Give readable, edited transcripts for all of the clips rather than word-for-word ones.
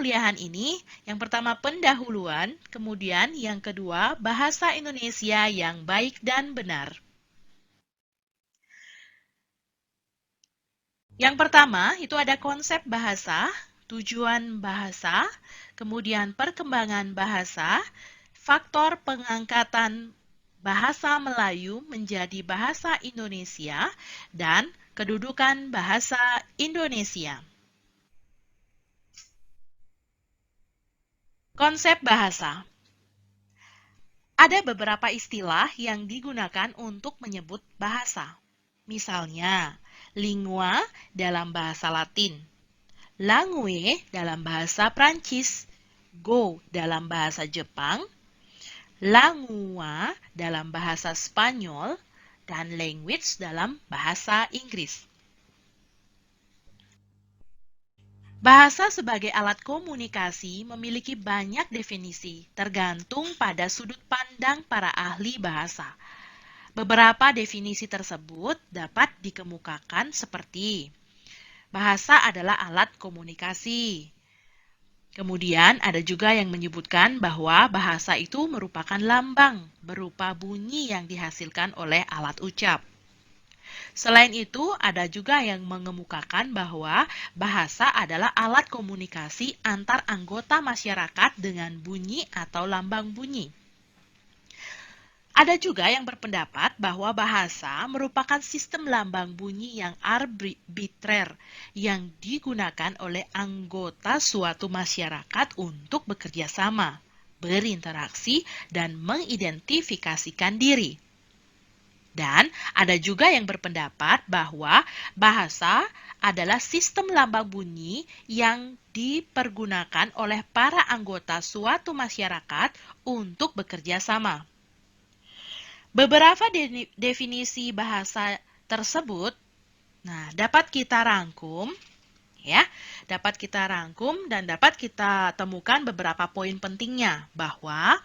perkuliahan ini, yang pertama pendahuluan, kemudian yang kedua bahasa Indonesia yang baik dan benar. Yang pertama itu ada konsep bahasa, tujuan bahasa, kemudian perkembangan bahasa, faktor pengangkatan bahasa Melayu menjadi bahasa Indonesia, dan kedudukan bahasa Indonesia. Konsep bahasa. Ada beberapa istilah yang digunakan untuk menyebut bahasa. Misalnya, lingua dalam bahasa Latin, langue dalam bahasa Prancis, go dalam bahasa Jepang, langua dalam bahasa Spanyol, dan language dalam bahasa Inggris. Bahasa sebagai alat komunikasi memiliki banyak definisi, tergantung pada sudut pandang para ahli bahasa. Beberapa definisi tersebut dapat dikemukakan seperti bahasa adalah alat komunikasi. Kemudian ada juga yang menyebutkan bahwa bahasa itu merupakan lambang berupa bunyi yang dihasilkan oleh alat ucap. Selain itu, ada juga yang mengemukakan bahwa bahasa adalah alat komunikasi antar anggota masyarakat dengan bunyi atau lambang bunyi. Ada juga yang berpendapat bahwa bahasa merupakan sistem lambang bunyi yang arbitrer yang digunakan oleh anggota suatu masyarakat untuk bekerja sama, berinteraksi, dan mengidentifikasikan diri. Dan ada juga yang berpendapat bahwa bahasa adalah sistem lambang bunyi yang dipergunakan oleh para anggota suatu masyarakat untuk bekerja sama. Beberapa definisi bahasa tersebut dapat kita rangkum dan dapat kita temukan beberapa poin pentingnya bahwa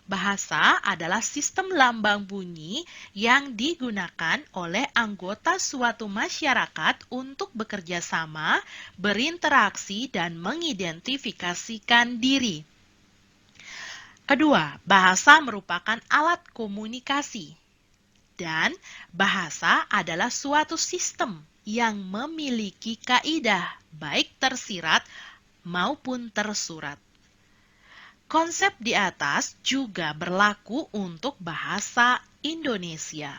bahasa adalah sistem lambang bunyi yang digunakan oleh anggota suatu masyarakat untuk bekerja sama, berinteraksi, dan mengidentifikasikan diri. Kedua, bahasa merupakan alat komunikasi. Dan bahasa adalah suatu sistem yang memiliki kaidah, baik tersirat maupun tersurat. Konsep di atas juga berlaku untuk bahasa Indonesia.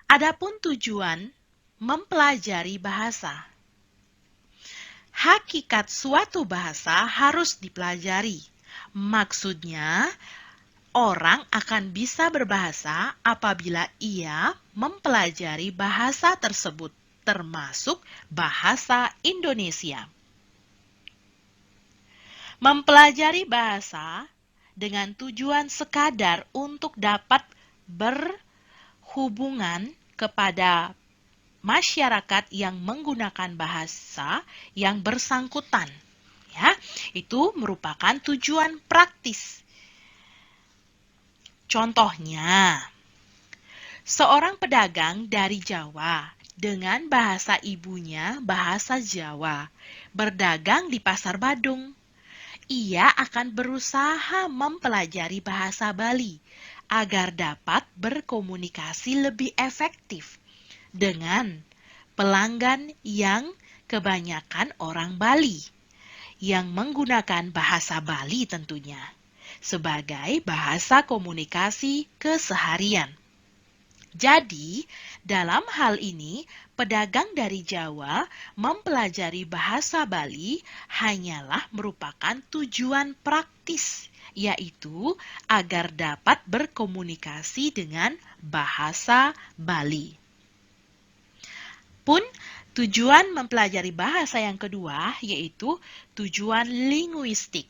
Adapun tujuan mempelajari bahasa. Hakikat suatu bahasa harus dipelajari. Maksudnya, orang akan bisa berbahasa apabila ia mempelajari bahasa tersebut, termasuk bahasa Indonesia. Mempelajari bahasa dengan tujuan sekadar untuk dapat berhubungan kepada masyarakat yang menggunakan bahasa yang bersangkutan, itu merupakan tujuan praktis. Contohnya, seorang pedagang dari Jawa dengan bahasa ibunya bahasa Jawa berdagang di Pasar Badung. Ia akan berusaha mempelajari bahasa Bali agar dapat berkomunikasi lebih efektif dengan pelanggan yang kebanyakan orang Bali yang menggunakan bahasa Bali tentunya sebagai bahasa komunikasi keseharian. Jadi, dalam hal ini, pedagang dari Jawa mempelajari bahasa Bali hanyalah merupakan tujuan praktis, yaitu agar dapat berkomunikasi dengan bahasa Bali. Pun, tujuan mempelajari bahasa yang kedua yaitu tujuan linguistik.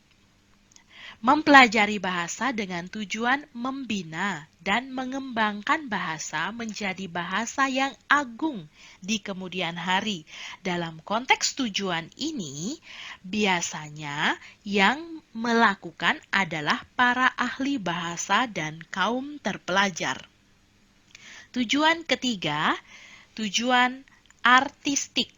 Mempelajari bahasa dengan tujuan membina dan mengembangkan bahasa menjadi bahasa yang agung di kemudian hari. Dalam konteks tujuan ini, biasanya yang melakukan adalah para ahli bahasa dan kaum terpelajar. Tujuan ketiga, tujuan artistik.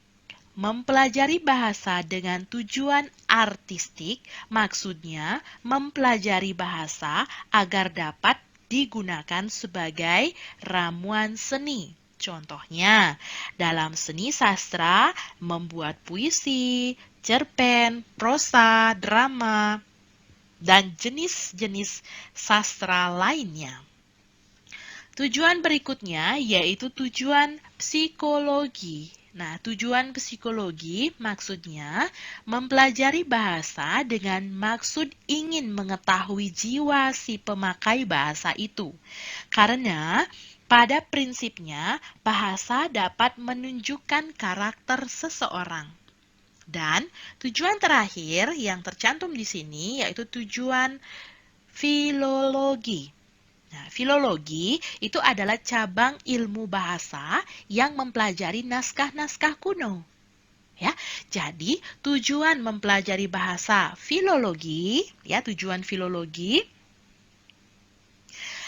Mempelajari bahasa dengan tujuan artistik, maksudnya mempelajari bahasa agar dapat digunakan sebagai ramuan seni. Contohnya, dalam seni sastra, membuat puisi, cerpen, prosa, drama, dan jenis-jenis sastra lainnya. Tujuan berikutnya yaitu tujuan psikologi. Nah, tujuan psikologi maksudnya mempelajari bahasa dengan maksud ingin mengetahui jiwa si pemakai bahasa itu. Karena pada prinsipnya bahasa dapat menunjukkan karakter seseorang. Dan tujuan terakhir yang tercantum di sini yaitu tujuan filologi. Nah, filologi itu adalah cabang ilmu bahasa yang mempelajari naskah-naskah kuno. Ya, jadi tujuan mempelajari bahasa filologi, ya tujuan filologi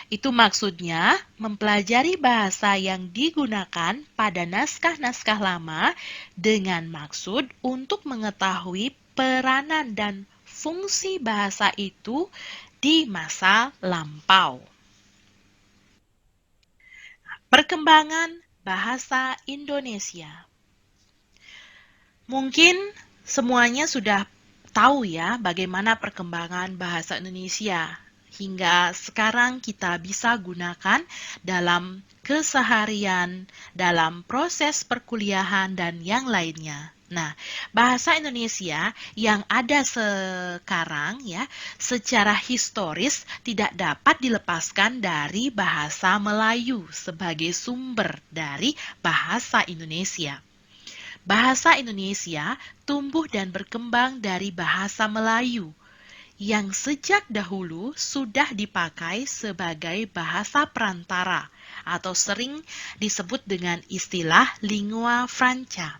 itu maksudnya mempelajari bahasa yang digunakan pada naskah-naskah lama dengan maksud untuk mengetahui peranan dan fungsi bahasa itu di masa lampau. Perkembangan bahasa Indonesia. Mungkin semuanya sudah tahu ya bagaimana perkembangan bahasa Indonesia hingga sekarang kita bisa gunakan dalam keseharian, dalam proses perkuliahan dan yang lainnya. Nah, bahasa Indonesia yang ada sekarang ya, secara historis tidak dapat dilepaskan dari bahasa Melayu sebagai sumber dari bahasa Indonesia. Bahasa Indonesia tumbuh dan berkembang dari bahasa Melayu yang sejak dahulu sudah dipakai sebagai bahasa perantara atau sering disebut dengan istilah lingua franca.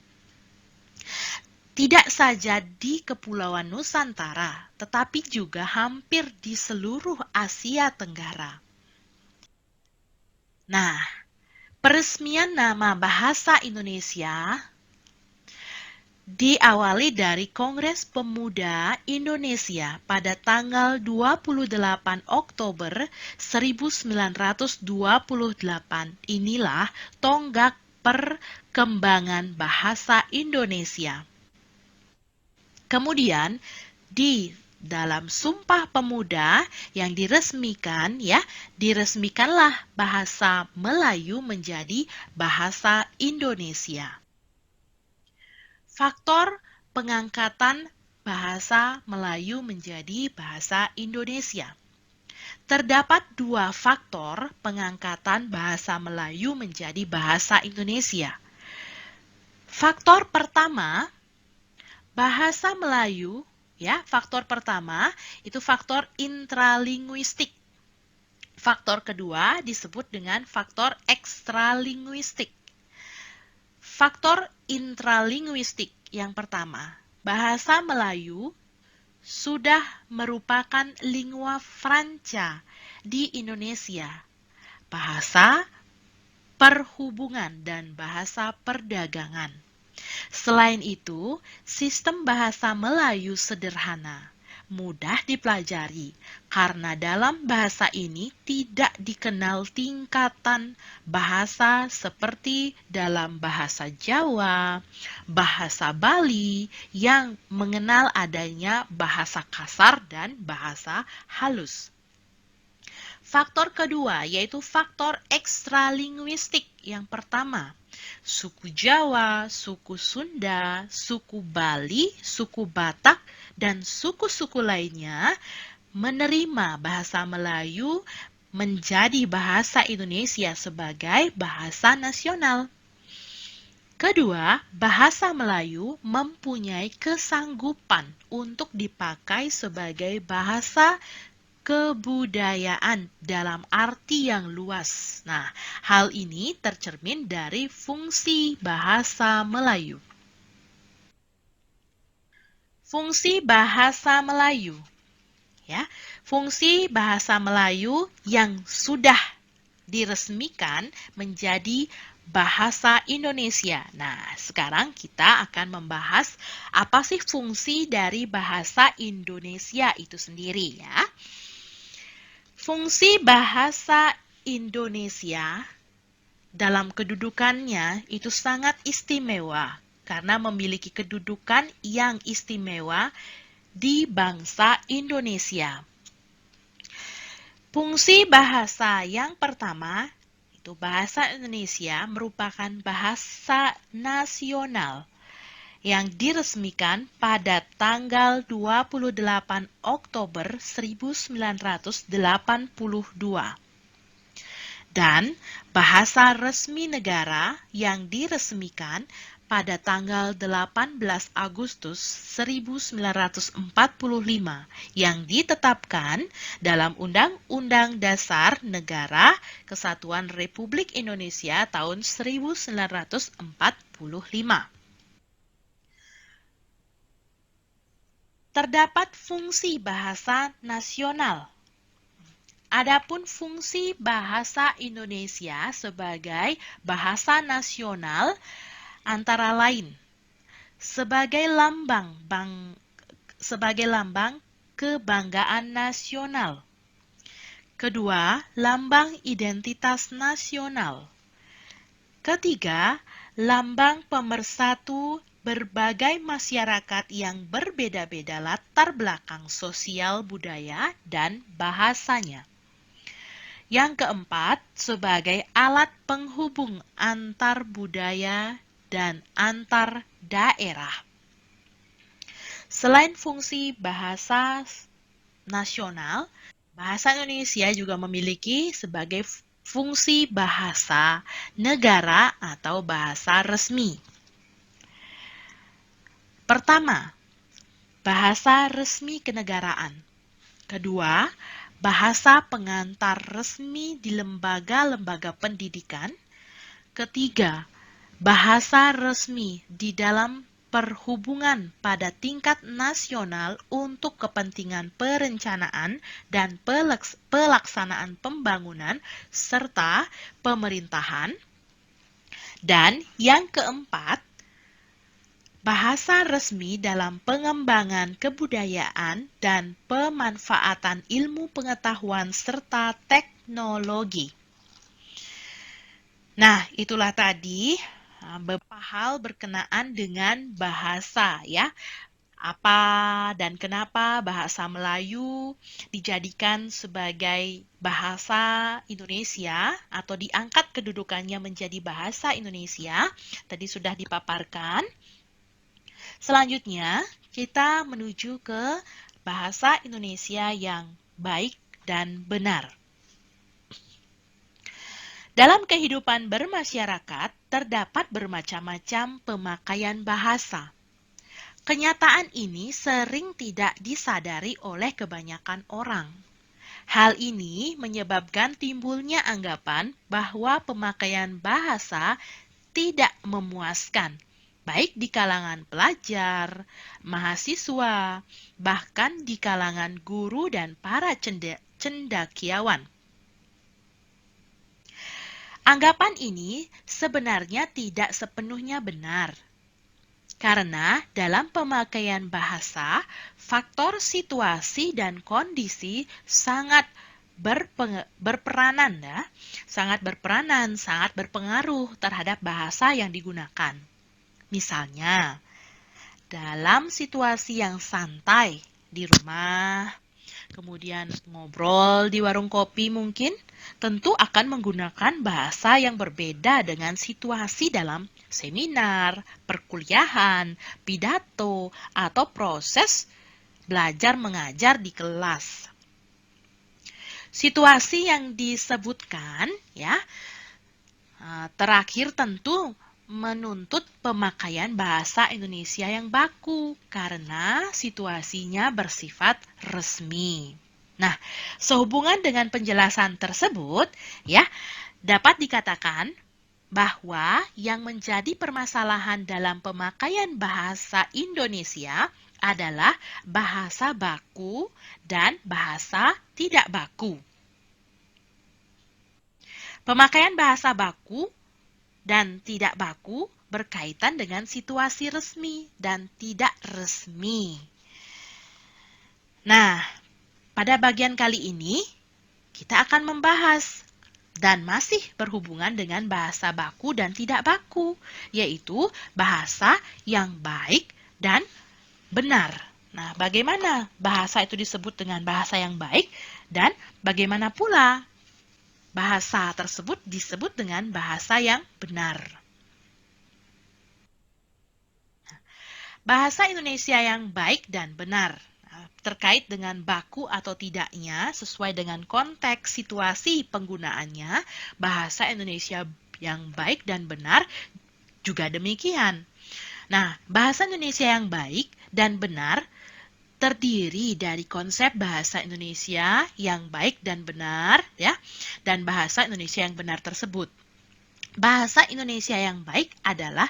Tidak saja di Kepulauan Nusantara, tetapi juga hampir di seluruh Asia Tenggara. Nah, peresmian nama bahasa Indonesia diawali dari Kongres Pemuda Indonesia pada tanggal 28 Oktober 1928. Inilah tonggak perkembangan bahasa Indonesia. Kemudian di dalam Sumpah Pemuda yang diresmikan ya, diresmikanlah bahasa Melayu menjadi bahasa Indonesia. Faktor pengangkatan bahasa Melayu menjadi bahasa Indonesia. Terdapat dua faktor pengangkatan bahasa Melayu menjadi bahasa Indonesia. Faktor pertama, bahasa Melayu, ya, faktor pertama itu faktor intralinguistik. Faktor kedua disebut dengan faktor ekstralinguistik. Faktor intralinguistik yang pertama, bahasa Melayu sudah merupakan lingua franca di Indonesia, bahasa perhubungan dan bahasa perdagangan. Selain itu, sistem bahasa Melayu sederhana, mudah dipelajari, karena dalam bahasa ini tidak dikenal tingkatan bahasa seperti dalam bahasa Jawa, bahasa Bali yang mengenal adanya bahasa kasar dan bahasa halus. Faktor kedua yaitu faktor ekstralinguistik. Yang pertama, suku Jawa, suku Sunda, suku Bali, suku Batak, dan suku-suku lainnya menerima bahasa Melayu menjadi bahasa Indonesia sebagai bahasa nasional. Kedua, bahasa Melayu mempunyai kesanggupan untuk dipakai sebagai bahasa kebudayaan dalam arti yang luas. Nah, hal ini tercermin dari fungsi bahasa Melayu. Fungsi bahasa Melayu. Ya, fungsi bahasa Melayu yang sudah diresmikan menjadi bahasa Indonesia. Nah, sekarang kita akan membahas apa sih fungsi dari bahasa Indonesia itu sendiri ya. Fungsi bahasa Indonesia dalam kedudukannya itu sangat istimewa karena memiliki kedudukan yang istimewa di bangsa Indonesia. Fungsi bahasa yang pertama, itu bahasa Indonesia merupakan bahasa nasional yang diresmikan pada tanggal 28 Oktober 1982 dan bahasa resmi negara yang diresmikan pada tanggal 18 Agustus 1945 yang ditetapkan dalam Undang-Undang Dasar Negara Kesatuan Republik Indonesia tahun 1945. Terdapat fungsi bahasa nasional. Adapun fungsi bahasa Indonesia sebagai bahasa nasional antara lain sebagai lambang kebanggaan nasional. Kedua, lambang identitas nasional. Ketiga, lambang pemersatu berbagai masyarakat yang berbeda-beda latar belakang sosial, budaya, dan bahasanya. Yang keempat, sebagai alat penghubung antar budaya dan antar daerah. Selain fungsi bahasa nasional, bahasa Indonesia juga memiliki sebagai fungsi bahasa negara atau bahasa resmi. Pertama, bahasa resmi kenegaraan. Kedua, bahasa pengantar resmi di lembaga-lembaga pendidikan. Ketiga, bahasa resmi di dalam perhubungan pada tingkat nasional untuk kepentingan perencanaan dan pelaksanaan pembangunan serta pemerintahan. Dan yang keempat, bahasa resmi dalam pengembangan kebudayaan dan pemanfaatan ilmu pengetahuan serta teknologi. Nah, itulah tadi beberapa hal berkenaan dengan bahasa ya. Apa dan kenapa bahasa Melayu dijadikan sebagai bahasa Indonesia atau diangkat kedudukannya menjadi bahasa Indonesia, tadi sudah dipaparkan. Selanjutnya, kita menuju ke bahasa Indonesia yang baik dan benar. Dalam kehidupan bermasyarakat, terdapat bermacam-macam pemakaian bahasa. Kenyataan ini sering tidak disadari oleh kebanyakan orang. Hal ini menyebabkan timbulnya anggapan bahwa pemakaian bahasa tidak memuaskan, baik di kalangan pelajar, mahasiswa, bahkan di kalangan guru dan para cendakiawan. Anggapan ini sebenarnya tidak sepenuhnya benar, karena dalam pemakaian bahasa, faktor situasi dan kondisi sangat berperanan, sangat berpengaruh terhadap bahasa yang digunakan. Misalnya, dalam situasi yang santai di rumah, kemudian ngobrol di warung kopi mungkin, tentu akan menggunakan bahasa yang berbeda dengan situasi dalam seminar, perkuliahan, pidato, atau proses belajar mengajar di kelas. Situasi yang disebutkan ya terakhir tentu menuntut pemakaian bahasa Indonesia yang baku karena situasinya bersifat resmi. Nah, sehubungan dengan penjelasan tersebut, ya, dapat dikatakan bahwa yang menjadi permasalahan dalam pemakaian bahasa Indonesia adalah bahasa baku dan bahasa tidak baku. Pemakaian bahasa baku dan tidak baku berkaitan dengan situasi resmi dan tidak resmi. Nah, pada bagian kali ini kita akan membahas dan masih berhubungan dengan bahasa baku dan tidak baku, yaitu bahasa yang baik dan benar. Nah, bagaimana bahasa itu disebut dengan bahasa yang baik dan bagaimana pula bahasa tersebut disebut dengan bahasa yang benar. Bahasa Indonesia yang baik dan benar. Terkait dengan baku atau tidaknya, sesuai dengan konteks situasi penggunaannya, bahasa Indonesia yang baik dan benar juga demikian. Nah, bahasa Indonesia yang baik dan benar terdiri dari konsep bahasa Indonesia yang baik dan benar, ya, dan bahasa Indonesia yang benar tersebut. Bahasa Indonesia yang baik adalah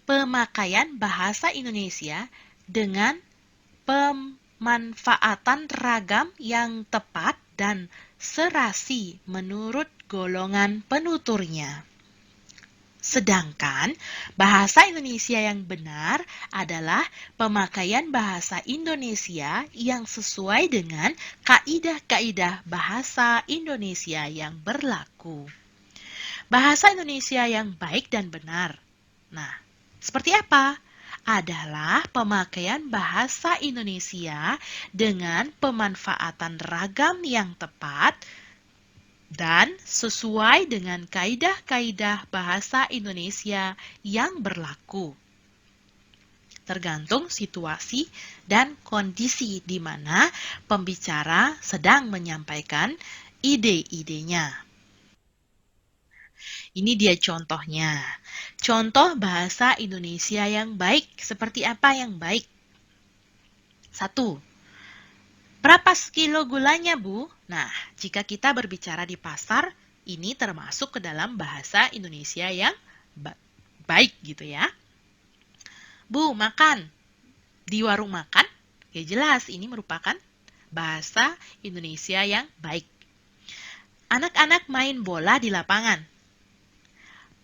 pemakaian bahasa Indonesia dengan pemanfaatan ragam yang tepat dan serasi menurut golongan penuturnya. Sedangkan bahasa Indonesia yang benar adalah pemakaian bahasa Indonesia yang sesuai dengan kaidah-kaidah bahasa Indonesia yang berlaku. Bahasa Indonesia yang baik dan benar. Nah, seperti apa? Adalah pemakaian bahasa Indonesia dengan pemanfaatan ragam yang tepat dan sesuai dengan kaidah-kaidah bahasa Indonesia yang berlaku. Tergantung situasi dan kondisi di mana pembicara sedang menyampaikan ide-idenya. Ini dia contohnya. Contoh bahasa Indonesia yang baik. Seperti apa yang baik? 1. Berapa sekilo gulanya, Bu? Nah, jika kita berbicara di pasar, ini termasuk ke dalam bahasa Indonesia yang baik gitu ya. Bu, makan. Di warung makan? Ya jelas, ini merupakan bahasa Indonesia yang baik. Anak-anak main bola di lapangan.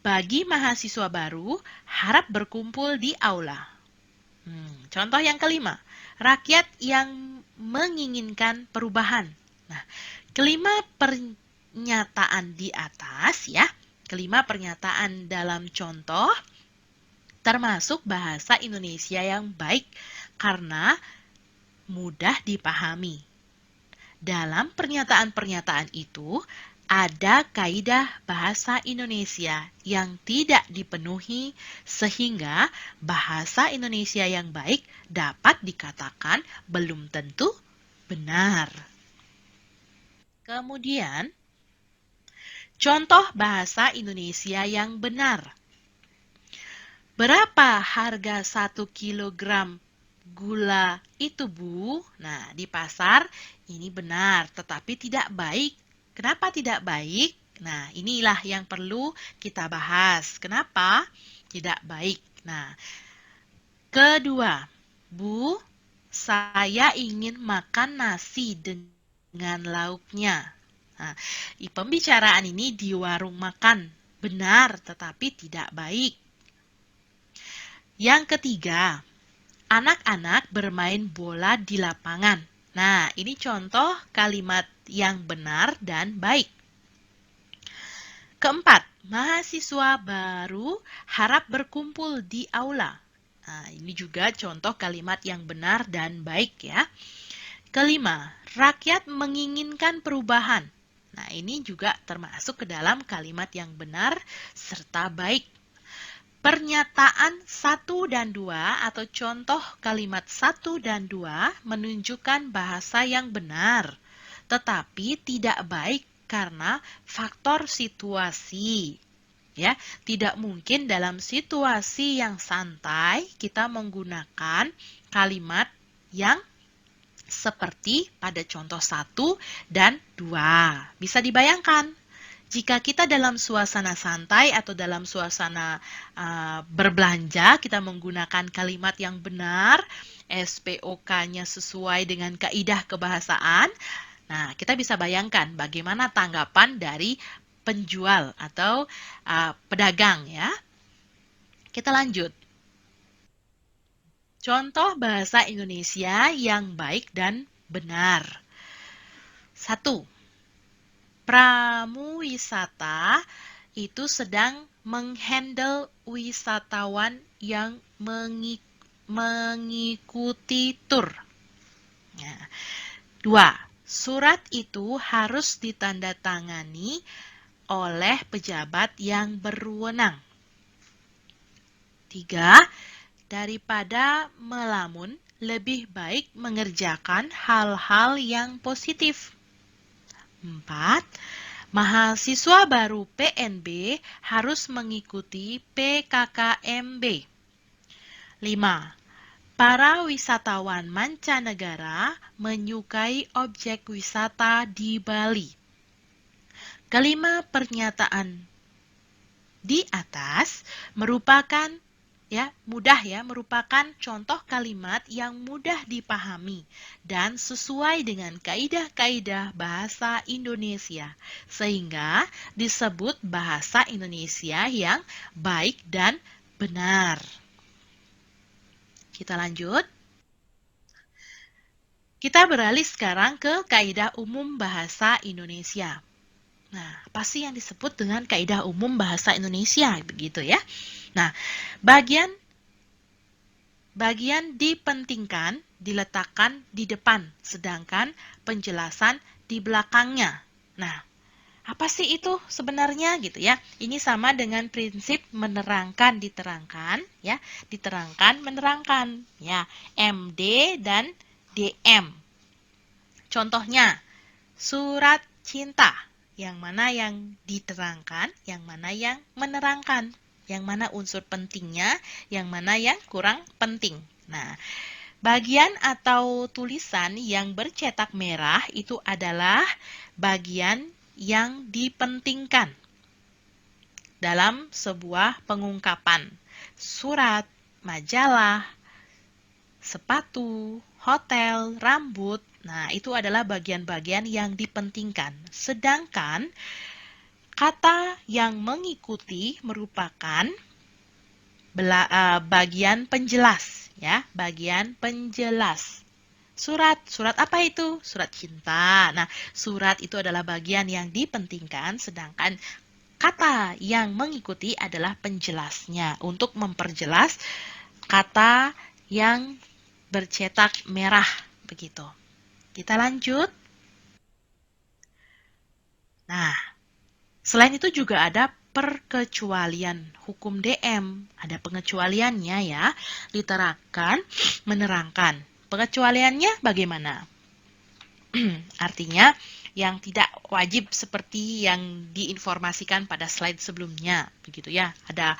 Bagi mahasiswa baru, harap berkumpul di aula. Contoh yang kelima, rakyat yang menginginkan perubahan. Nah, kelima pernyataan di atas ya, kelima pernyataan dalam contoh termasuk bahasa Indonesia yang baik karena mudah dipahami. Dalam pernyataan-pernyataan itu, ada kaidah bahasa Indonesia yang tidak dipenuhi sehingga bahasa Indonesia yang baik dapat dikatakan belum tentu benar. Kemudian, contoh bahasa Indonesia yang benar. Berapa harga 1 kilogram gula itu, Bu? Nah, di pasar ini benar, tetapi tidak baik. Kenapa tidak baik? Nah, inilah yang perlu kita bahas. Kenapa tidak baik? Nah, kedua, Bu, saya ingin makan nasi dengan lauknya. Nah, pembicaraan ini di warung makan. Benar, tetapi tidak baik. Yang ketiga, anak-anak bermain bola di lapangan. Nah, ini contoh kalimat yang benar dan baik. Keempat, mahasiswa baru harap berkumpul di aula. Nah, ini juga contoh kalimat yang benar dan baik ya. Kelima, rakyat menginginkan perubahan. Nah, ini juga termasuk ke dalam kalimat yang benar serta baik. Pernyataan 1 dan 2 atau contoh kalimat 1 dan 2 menunjukkan bahasa yang benar, tetapi tidak baik karena faktor situasi. Ya, tidak mungkin dalam situasi yang santai kita menggunakan kalimat yang seperti pada contoh 1 dan 2. Bisa dibayangkan? Jika kita dalam suasana santai atau dalam suasana berbelanja, kita menggunakan kalimat yang benar, SPOK-nya sesuai dengan kaidah kebahasaan. Nah, kita bisa bayangkan bagaimana tanggapan dari penjual atau pedagang ya. Kita lanjut. Contoh bahasa Indonesia yang baik dan benar. 1. Pramuwisata itu sedang menghandle wisatawan yang mengikuti tur. Ya. 2. Surat itu harus ditandatangani oleh pejabat yang berwenang. 3. Daripada melamun, lebih baik mengerjakan hal-hal yang positif. 4. Mahasiswa baru PNB harus mengikuti PKKMB. 5. Para wisatawan mancanegara menyukai objek wisata di Bali. Kelima pernyataan di atas merupakan merupakan contoh kalimat yang mudah dipahami dan sesuai dengan kaidah-kaidah bahasa Indonesia, sehingga disebut bahasa Indonesia yang baik dan benar. Kita lanjut. Kita beralih sekarang ke kaidah umum bahasa Indonesia. Nah, apa sih yang disebut dengan kaidah umum bahasa Indonesia? Begitu ya. Nah, bagian dipentingkan diletakkan di depan, sedangkan penjelasan di belakangnya. Nah, apa sih itu sebenarnya gitu ya? Ini sama dengan prinsip menerangkan diterangkan ya, diterangkan menerangkan ya, MD dan DM. Contohnya, surat cinta, yang mana yang diterangkan, yang mana yang menerangkan, yang mana unsur pentingnya, yang mana yang kurang penting. Nah, bagian atau tulisan yang bercetak merah itu adalah bagian yang dipentingkan dalam sebuah pengungkapan. Surat, majalah, sepatu, hotel, rambut. Nah, itu adalah bagian-bagian yang dipentingkan. Sedangkan kata yang mengikuti merupakan bagian penjelas, ya, bagian penjelas. Surat apa itu? Surat cinta. Nah, surat itu adalah bagian yang dipentingkan, sedangkan kata yang mengikuti adalah penjelasnya untuk memperjelas kata yang bercetak merah, begitu. Kita lanjut. Nah, selain itu juga ada perkecualian hukum DM. Ada pengecualiannya ya, diterangkan, menerangkan. Pengecualiannya bagaimana? Artinya yang tidak wajib seperti yang diinformasikan pada slide sebelumnya, begitu ya. Ada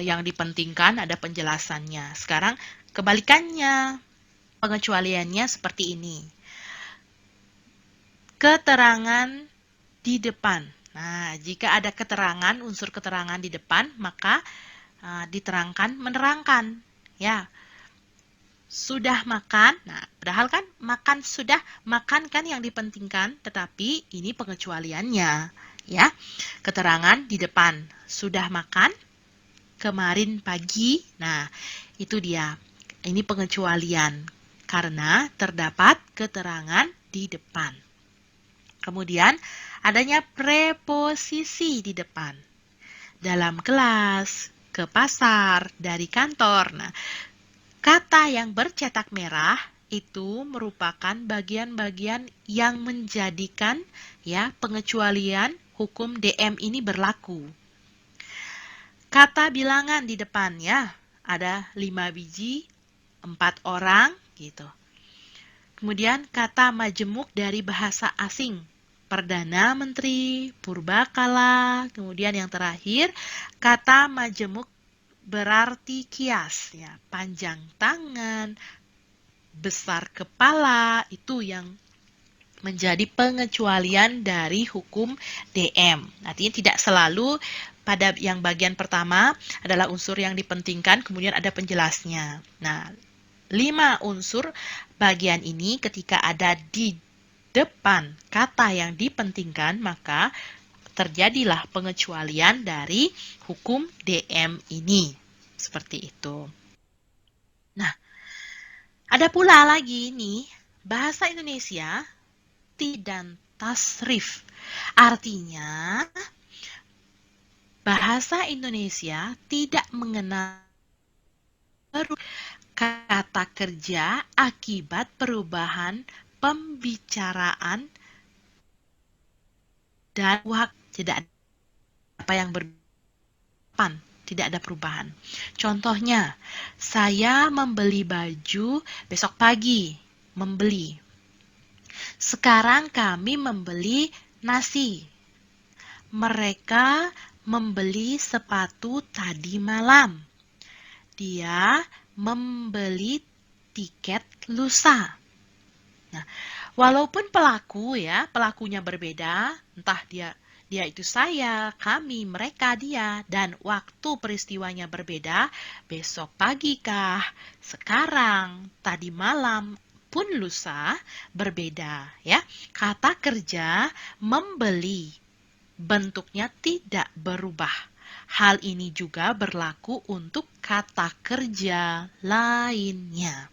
yang dipentingkan, ada penjelasannya. Sekarang kebalikannya, pengecualiannya seperti ini. Keterangan di depan. Nah, jika ada keterangan, unsur keterangan di depan, maka diterangkan, menerangkan. Ya, sudah makan. Nah, padahal kan makan sudah makan kan yang dipentingkan, tetapi ini pengecualiannya. Ya, keterangan di depan. Sudah makan kemarin pagi. Nah, itu dia. Ini pengecualian karena terdapat keterangan di depan. Kemudian adanya preposisi di depan. Dalam kelas, ke pasar, dari kantor. Nah, kata yang bercetak merah itu merupakan bagian-bagian yang menjadikan ya pengecualian hukum DM ini berlaku. Kata bilangan di depan ya, ada 5 biji, 4 orang gitu. Kemudian kata majemuk dari bahasa asing. Perdana Menteri, purbakala, kemudian yang terakhir kata majemuk berarti kias, ya, panjang tangan, besar kepala, itu yang menjadi pengecualian dari hukum DM. Artinya tidak selalu pada yang bagian pertama adalah unsur yang dipentingkan, kemudian ada penjelasnya. Nah, 5 unsur bagian ini ketika ada di depan kata yang dipentingkan, maka terjadilah pengecualian dari hukum DM ini. Seperti itu. Nah, ada pula lagi nih, bahasa Indonesia dan tasrif. Artinya, bahasa Indonesia tidak mengenal kata kerja akibat perubahan pembicaraan dan waktu. Tidak ada apa yang berdepan, tidak ada perubahan. Contohnya, saya membeli baju besok pagi, membeli. Sekarang kami membeli nasi. Mereka membeli sepatu tadi malam. Dia membeli tiket lusa. Nah, walaupun pelakunya berbeda, entah dia itu saya, kami, mereka, dia, dan waktu peristiwanya berbeda, besok pagi kah, sekarang, tadi malam, pun lusa, berbeda, ya. Kata kerja membeli, bentuknya tidak berubah. Hal ini juga berlaku untuk kata kerja lainnya.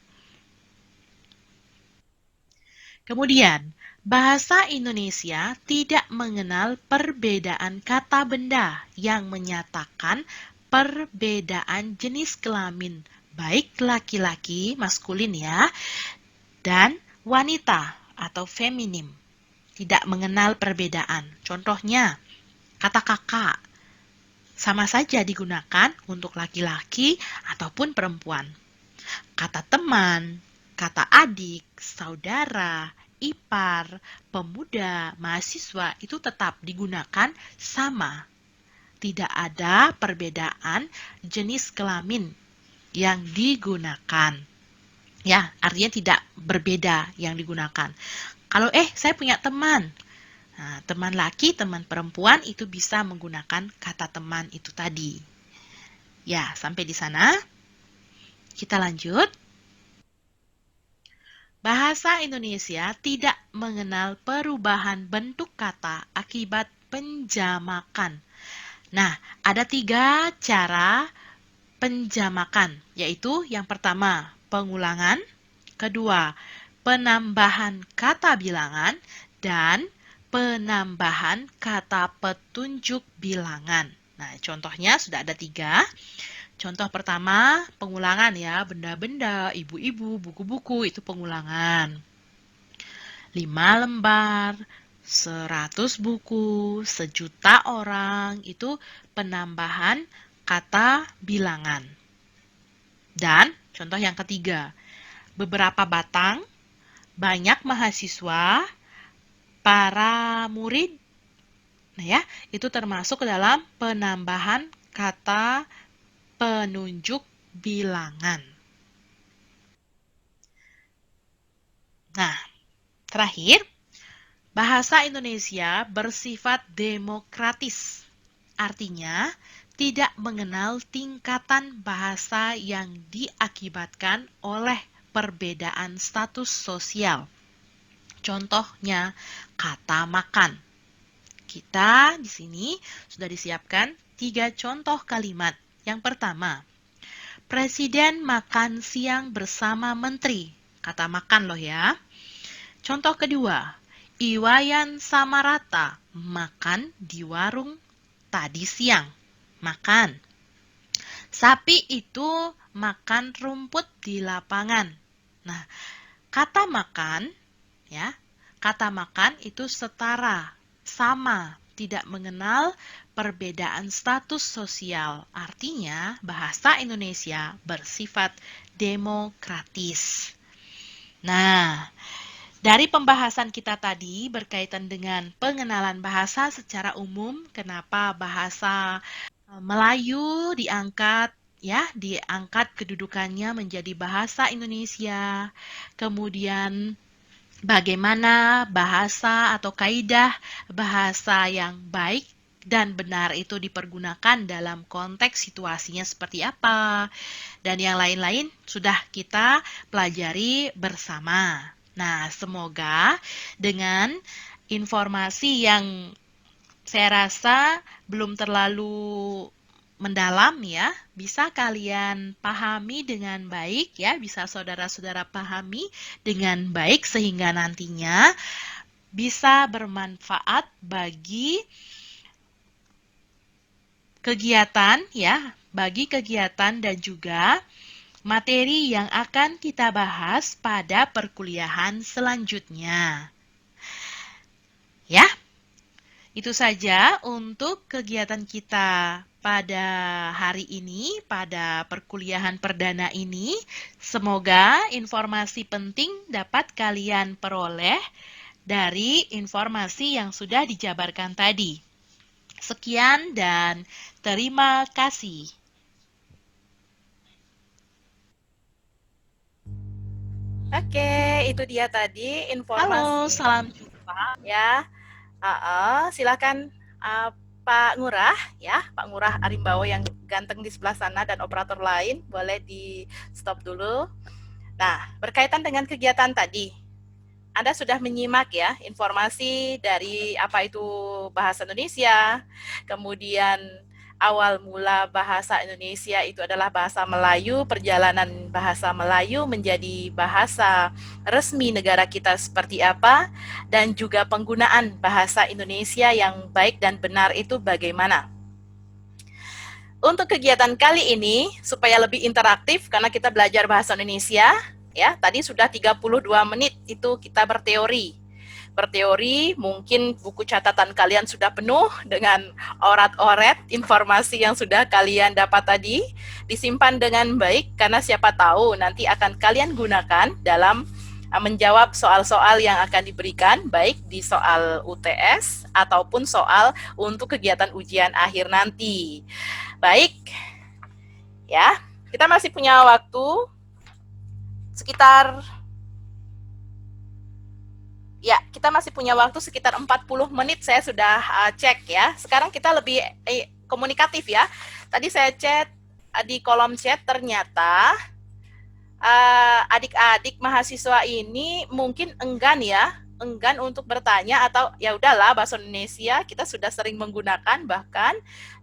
Kemudian, bahasa Indonesia tidak mengenal perbedaan kata benda yang menyatakan perbedaan jenis kelamin, baik laki-laki, maskulin ya, dan wanita atau feminim. Tidak mengenal perbedaan. Contohnya, kata kakak sama saja digunakan untuk laki-laki ataupun perempuan. Kata teman, kata adik, saudara, ipar, pemuda, mahasiswa itu tetap digunakan sama. Tidak ada perbedaan jenis kelamin yang digunakan. Ya, artinya tidak berbeda yang digunakan. Kalau saya punya teman. Nah, teman laki, teman perempuan itu bisa menggunakan kata teman itu tadi. Ya, sampai di sana. Kita lanjut. Bahasa Indonesia tidak mengenal perubahan bentuk kata akibat penjamakan. Nah, ada 3 cara penjamakan, yaitu yang pertama, pengulangan, kedua, penambahan kata bilangan, dan penambahan kata petunjuk bilangan. Nah, contohnya sudah ada 3. Contoh pertama, pengulangan ya, benda-benda, ibu-ibu, buku-buku, itu pengulangan. 5 lembar, 100 buku, 1.000.000 orang, itu penambahan kata bilangan. Dan contoh yang ketiga, beberapa batang, banyak mahasiswa, para murid, nah ya, itu termasuk ke dalam penambahan kata penunjuk bilangan. Nah, terakhir, bahasa Indonesia bersifat demokratis. Artinya, tidak mengenal tingkatan bahasa yang diakibatkan oleh perbedaan status sosial. Contohnya, kata makan. Kita di sini sudah disiapkan 3 contoh kalimat. Yang pertama, Presiden makan siang bersama menteri. Kata makan loh ya. Contoh kedua, Iwayan sama Rata makan di warung tadi siang. Makan. Sapi itu makan rumput di lapangan. Nah, kata makan ya, kata makan itu setara, sama, tidak mengenal perbedaan status sosial. Artinya, bahasa Indonesia bersifat demokratis. Nah, dari pembahasan kita tadi berkaitan dengan pengenalan bahasa secara umum, kenapa bahasa Melayu diangkat kedudukannya menjadi bahasa Indonesia. Kemudian bagaimana bahasa atau kaidah bahasa yang baik dan benar itu dipergunakan dalam konteks situasinya seperti apa. Dan yang lain-lain sudah kita pelajari bersama. Nah, semoga dengan informasi yang Saya rasa belum terlalu mendalam ya. Bisa kalian pahami dengan baik ya, bisa saudara-saudara pahami dengan baik sehingga nantinya bisa bermanfaat bagi kegiatan ya, bagi kegiatan dan juga materi yang akan kita bahas pada perkuliahan selanjutnya. Ya, itu saja untuk kegiatan kita pada hari ini, pada perkuliahan perdana ini. Semoga informasi penting dapat kalian peroleh dari informasi yang sudah dijabarkan tadi. Sekian dan terima kasih. Oke, itu dia tadi Halo, informasi salam jumpa. ya. Silakan Pak Ngurah ya, Pak Ngurah Arimbawo yang ganteng di sebelah sana dan operator lain boleh di stop dulu. Nah, berkaitan dengan kegiatan tadi, Anda sudah menyimak ya informasi dari apa itu bahasa Indonesia, kemudian awal mula bahasa Indonesia itu adalah bahasa Melayu, perjalanan bahasa Melayu menjadi bahasa resmi negara kita seperti apa, dan juga penggunaan bahasa Indonesia yang baik dan benar itu bagaimana. Untuk kegiatan kali ini, supaya lebih interaktif karena kita belajar bahasa Indonesia, ya, tadi sudah 32 menit itu kita berteori. Berteori, mungkin buku catatan kalian sudah penuh dengan orat-oret informasi yang sudah kalian dapat tadi, disimpan dengan baik karena siapa tahu nanti akan kalian gunakan dalam menjawab soal-soal yang akan diberikan, baik di soal UTS ataupun soal untuk kegiatan ujian akhir nanti. Baik, ya, kita masih punya waktu sekitar kita masih punya waktu sekitar 40 menit saya sudah cek ya. Sekarang kita lebih komunikatif ya. Tadi saya chat di kolom chat ternyata adik-adik mahasiswa ini mungkin enggan untuk bertanya atau ya udahlah bahasa Indonesia kita sudah sering menggunakan, bahkan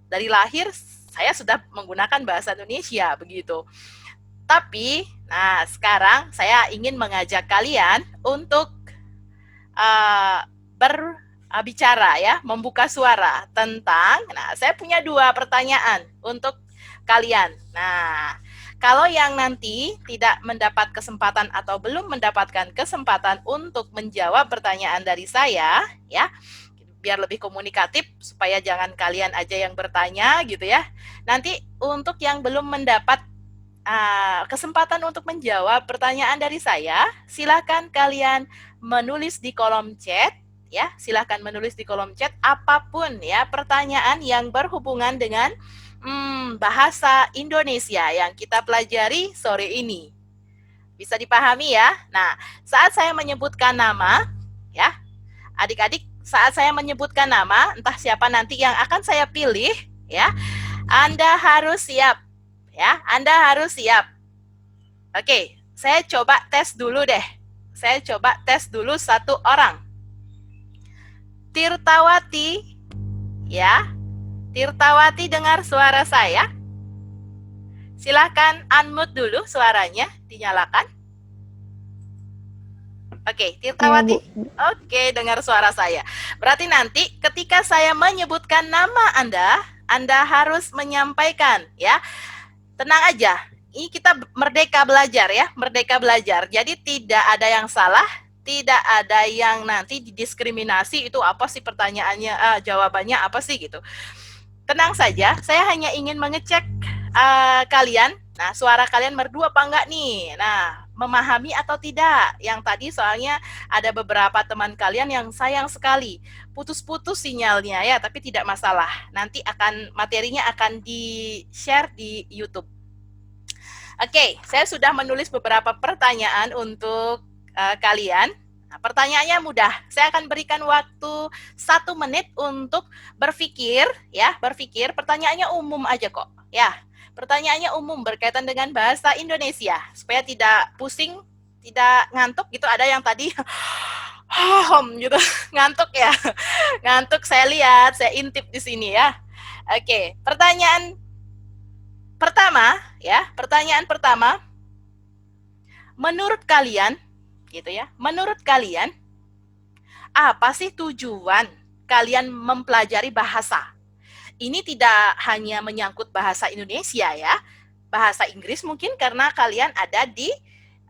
dari lahir saya sudah menggunakan bahasa Indonesia begitu. Tapi, nah sekarang saya ingin mengajak kalian untuk berbicara ya, membuka suara tentang, nah saya punya 2 pertanyaan untuk kalian. Nah, kalau yang nanti tidak mendapat kesempatan atau belum mendapatkan kesempatan untuk menjawab pertanyaan dari saya, ya, biar lebih komunikatif supaya jangan kalian aja yang bertanya gitu ya. Nanti untuk yang belum mendapat kesempatan untuk menjawab pertanyaan dari saya, silakan kalian menulis di kolom chat ya, silakan menulis di kolom chat apapun ya pertanyaan yang berhubungan dengan bahasa Indonesia yang kita pelajari sore ini. Bisa dipahami ya? Nah, saat saya menyebutkan nama ya, adik-adik, saat saya menyebutkan nama, entah siapa nanti yang akan saya pilih ya, Anda harus siap ya, Anda harus siap. Oke, saya coba tes dulu deh. Saya coba tes dulu satu orang. Tirtawati, ya. Tirtawati dengar suara saya? Silahkan unmute dulu suaranya, dinyalakan. Oke, Ya, Tirtawati. Bu. Oke, dengar suara saya. Berarti nanti ketika saya menyebutkan nama Anda harus menyampaikan ya. Tenang aja, ini kita merdeka belajar ya, merdeka belajar. Jadi tidak ada yang salah, tidak ada yang nanti didiskriminasi itu apa sih pertanyaannya, jawabannya apa sih gitu. Tenang saja, saya hanya ingin mengecek kalian. Nah, suara kalian merdu apa enggak nih? Nah, memahami atau tidak? Yang tadi soalnya ada beberapa teman kalian yang sayang sekali putus-putus sinyalnya ya, tapi tidak masalah. Nanti materinya akan di-share di YouTube. Oke, saya sudah menulis beberapa pertanyaan untuk kalian. Nah, pertanyaannya mudah. Saya akan berikan waktu 1 menit untuk berpikir, ya, berpikir. Pertanyaannya umum aja kok, ya. Pertanyaannya umum berkaitan dengan bahasa Indonesia, supaya tidak pusing, tidak ngantuk gitu. Ada yang tadi gitu, ngantuk ya, ngantuk. Saya lihat, saya intip di sini ya. Oke, pertanyaan pertama ya, pertanyaan pertama, menurut kalian, gitu ya, menurut kalian apa sih tujuan kalian mempelajari bahasa? Ini tidak hanya menyangkut bahasa Indonesia ya, bahasa Inggris mungkin karena kalian ada di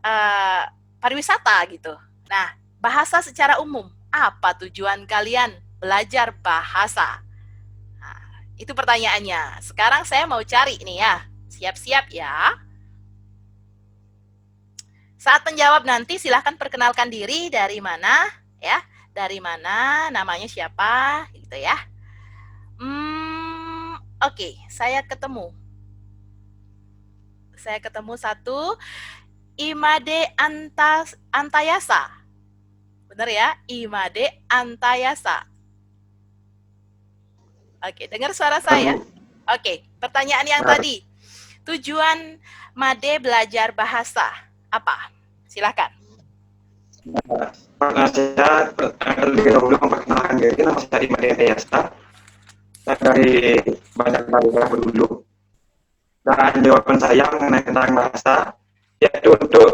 uh, pariwisata gitu. Nah, bahasa secara umum, apa tujuan kalian belajar bahasa? Nah, itu pertanyaannya. Sekarang saya mau cari nih ya. Siap-siap ya. Saat menjawab nanti silahkan perkenalkan diri, dari mana ya, dari mana, namanya siapa gitu ya. Oke, saya ketemu satu, Imade Antayasa. Benar ya, Imade Antayasa. Oke, dengar suara saya? Oke, pertanyaan yang tadi. Tujuan Made belajar bahasa apa? Silakan. Saya terlebih dahulu memperkenalkan diri, nama saya Imade Antayasa. Saya dari Bandar Lampung dulu. Dan jawaban saya mengenai tentang bahasa, yaitu untuk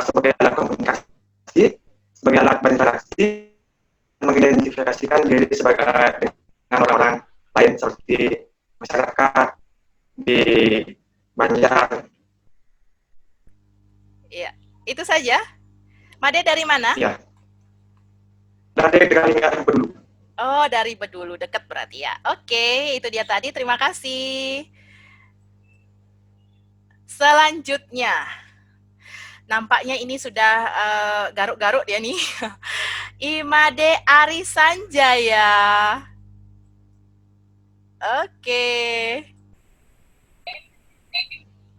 sebagai alat komunikasi, sebagai alat berinteraksi, mengidentifikasikan diri sebagai dengan orang-orang lain seperti masyarakat di Banjar. Iya, itu saja. Made dari mana? Ya, dari Kalimantan dulu. Oh, dari Bedulu, dekat berarti ya. Oke, itu dia tadi. Terima kasih. Selanjutnya, nampaknya ini sudah garuk-garuk dia nih. Imade Arisanjaya. Oke.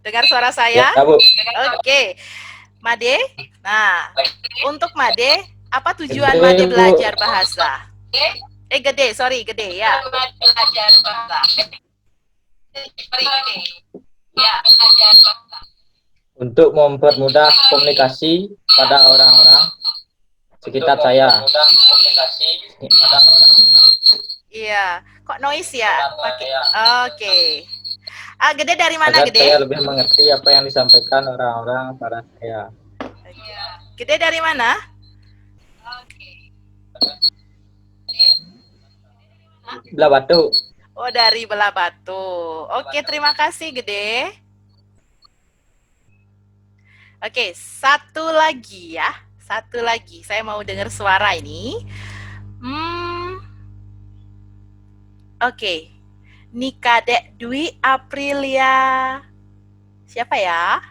Dengar suara saya? Ya, Bu. Oke. Made, nah, untuk Made, apa tujuan Gede, Made Bu. belajar bahasa? Gede, sorry, gede ya. Belajar bahasa. Untuk mempermudah komunikasi pada orang-orang sekitar saya. Iya, kok noise ya? Pakai. Oke. Gede dari mana, Agar Gede? saya lebih mengerti apa yang disampaikan orang-orang pada saya. Gede dari mana? Belah Batu. Oh, dari Belah Batu. Oke, terima kasih, Gede. Oke, satu lagi ya. Satu lagi. Saya mau dengar suara ini. Oke. Nikadek Dwi Aprilia. Siapa ya?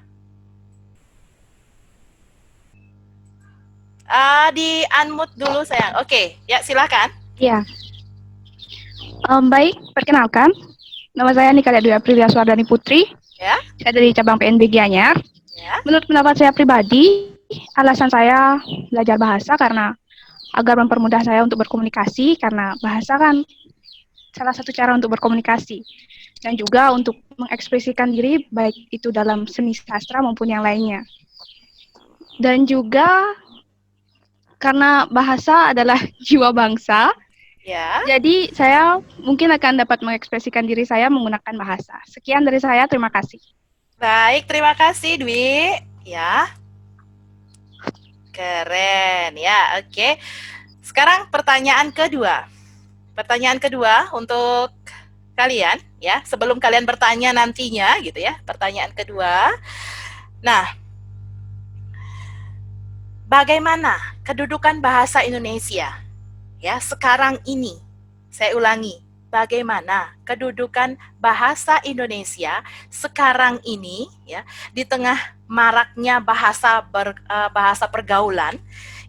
Di unmute dulu sayang. Oke, ya silakan. Iya. Baik, perkenalkan. Nama saya Nikadek Dwi Aprilia Suardani Putri. Ya. Saya dari cabang PNB Gianyar. Ya. Menurut pendapat saya pribadi, alasan saya belajar bahasa karena agar mempermudah saya untuk berkomunikasi, karena bahasa kan salah satu cara untuk berkomunikasi. Dan juga untuk mengekspresikan diri, baik itu dalam seni sastra maupun yang lainnya. Dan juga karena bahasa adalah jiwa bangsa, ya. Jadi saya mungkin akan dapat mengekspresikan diri saya menggunakan bahasa. Sekian dari saya, terima kasih. Baik, terima kasih Dwi. Ya. Keren ya, oke. Sekarang pertanyaan kedua. Pertanyaan kedua untuk kalian ya, sebelum kalian bertanya nantinya gitu ya. Pertanyaan kedua. Nah, bagaimana kedudukan bahasa Indonesia ya sekarang ini? Saya ulangi, bagaimana kedudukan bahasa Indonesia sekarang ini ya di tengah maraknya bahasa pergaulan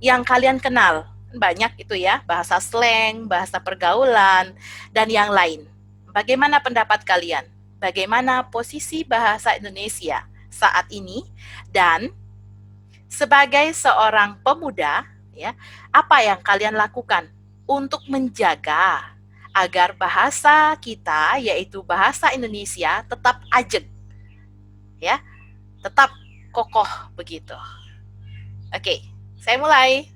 yang kalian kenal banyak itu ya, bahasa slang, bahasa pergaulan dan yang lain. Bagaimana pendapat kalian? Bagaimana posisi bahasa Indonesia saat ini? Dan sebagai seorang pemuda ya, apa yang kalian lakukan untuk menjaga agar bahasa kita, yaitu bahasa Indonesia, tetap ajeg, ya, tetap kokoh begitu. Oke, saya mulai.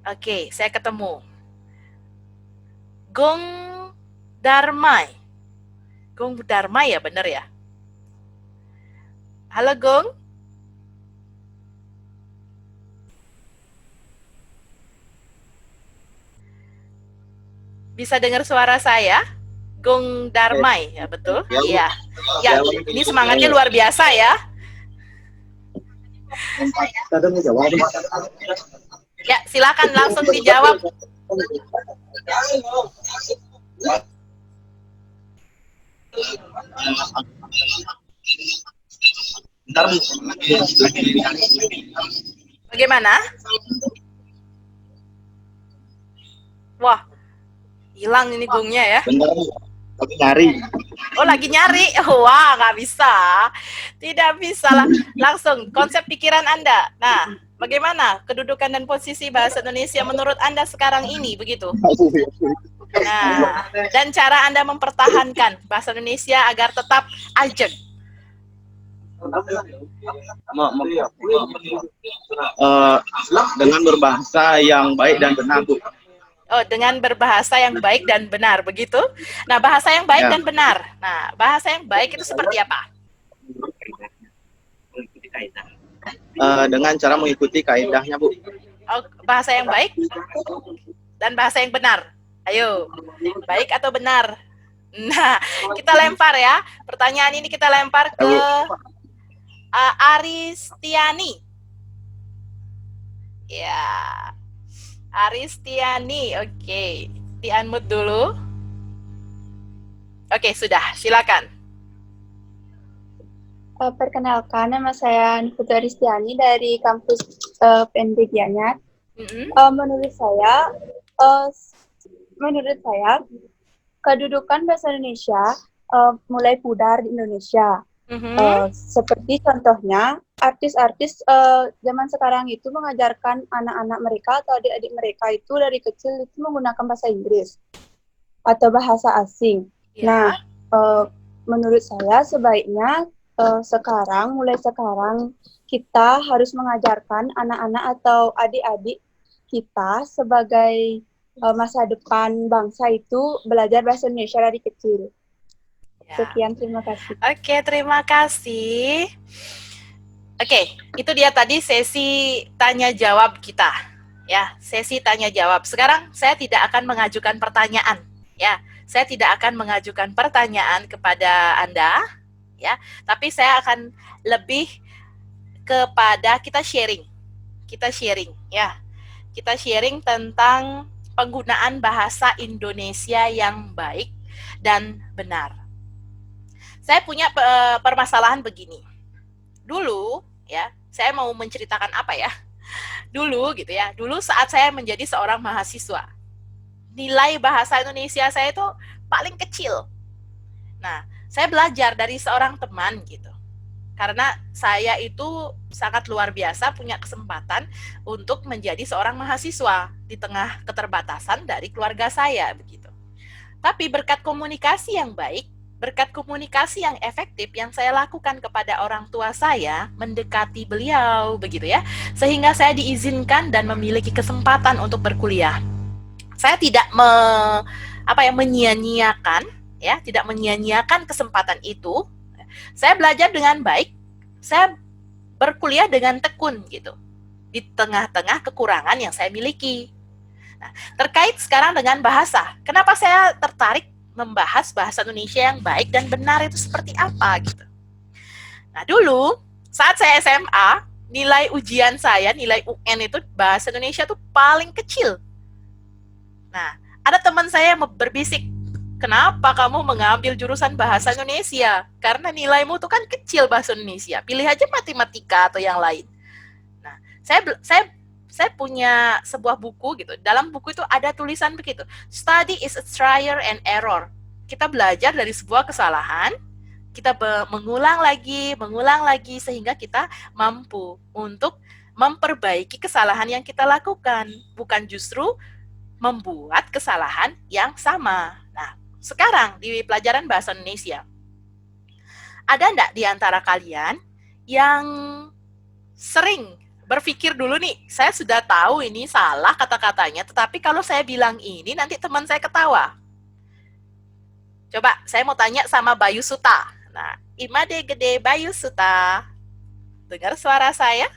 Oke, saya ketemu. Gong Darmai. Gong Darmai ya, bener ya? Halo Gong. Bisa dengar suara saya? Gong Darmai, ya betul? Iya. Ya, ini semangatnya luar biasa ya. Ya, silakan langsung dijawab. Bagaimana? Wah, hilang ini gongnya ya. Lagi nyari. Oh, lagi nyari. Wah, nggak bisa. Tidak bisa lah. Langsung, konsep pikiran Anda. Nah, bagaimana kedudukan dan posisi bahasa Indonesia menurut Anda sekarang ini, begitu? Nah, dan cara Anda mempertahankan bahasa Indonesia agar tetap ajeg. Dengan berbahasa yang baik dan benar, Bu. Oh, dengan berbahasa yang baik dan benar, begitu? Nah, bahasa yang baik dan benar. Nah, bahasa yang baik itu seperti apa? Dengan cara mengikuti kaidahnya, Bu. Oh, bahasa yang baik dan bahasa yang benar. Ayo, baik atau benar? Nah, kita lempar ya. Pertanyaan ini kita lempar ke Aristiani. Ya, Aristiani. Oke, di-unmute dulu. Oke, sudah. Silakan. Perkenalkan, nama saya Putri Aristiani dari kampus PNB Gianyar. Menurut saya, kedudukan bahasa Indonesia mulai pudar di Indonesia. Seperti contohnya, artis-artis zaman sekarang itu mengajarkan anak-anak mereka atau adik-adik mereka itu dari kecil itu menggunakan bahasa Inggris atau bahasa asing. Nah, menurut saya sebaiknya mulai sekarang kita harus mengajarkan anak-anak atau adik-adik kita sebagai masa depan bangsa itu belajar bahasa Indonesia dari kecil. Sekian, terima kasih. Oke, terima kasih. Oke, itu dia tadi sesi tanya jawab kita. Ya, sesi tanya jawab. Sekarang saya tidak akan mengajukan pertanyaan. Ya, saya tidak akan mengajukan pertanyaan kepada Anda. Ya, tapi saya akan lebih kepada kita sharing ya. Kita sharing tentang penggunaan bahasa Indonesia yang baik dan benar. Saya punya permasalahan begini. Dulu ya, saya mau menceritakan apa ya? Dulu gitu ya. Dulu saat saya menjadi seorang mahasiswa, nilai bahasa Indonesia saya itu paling kecil. Nah, saya belajar dari seorang teman gitu. Karena saya itu sangat luar biasa punya kesempatan untuk menjadi seorang mahasiswa di tengah keterbatasan dari keluarga saya begitu. Tapi berkat komunikasi yang baik, berkat komunikasi yang efektif yang saya lakukan kepada orang tua saya, mendekati beliau begitu ya, sehingga saya diizinkan dan memiliki kesempatan untuk berkuliah. Saya tidak menyia-nyiakan ya, tidak menyia-nyiakan kesempatan itu. Saya belajar dengan baik, saya berkuliah dengan tekun gitu, di tengah-tengah kekurangan yang saya miliki. Nah, terkait sekarang dengan bahasa, kenapa saya tertarik membahas bahasa Indonesia yang baik dan benar itu seperti apa gitu. Nah, dulu saat saya SMA, nilai ujian saya, nilai UN itu bahasa Indonesia tuh paling kecil. Nah, ada teman saya berbisik, kenapa kamu mengambil jurusan bahasa Indonesia? Karena nilaimu tuh kan kecil bahasa Indonesia. Pilih aja matematika atau yang lain. Nah, saya punya sebuah buku gitu. Dalam buku itu ada tulisan begitu. Study is a trial and error. Kita belajar dari sebuah kesalahan, kita mengulang lagi sehingga kita mampu untuk memperbaiki kesalahan yang kita lakukan, bukan justru membuat kesalahan yang sama. Nah, sekarang di pelajaran bahasa Indonesia, ada enggak di antara kalian yang sering berpikir dulu nih, saya sudah tahu ini salah kata-katanya, tetapi kalau saya bilang ini, nanti teman saya ketawa. Coba, saya mau tanya sama Bayu Suta. Nah, Imade gede Bayu Suta. Dengar suara saya?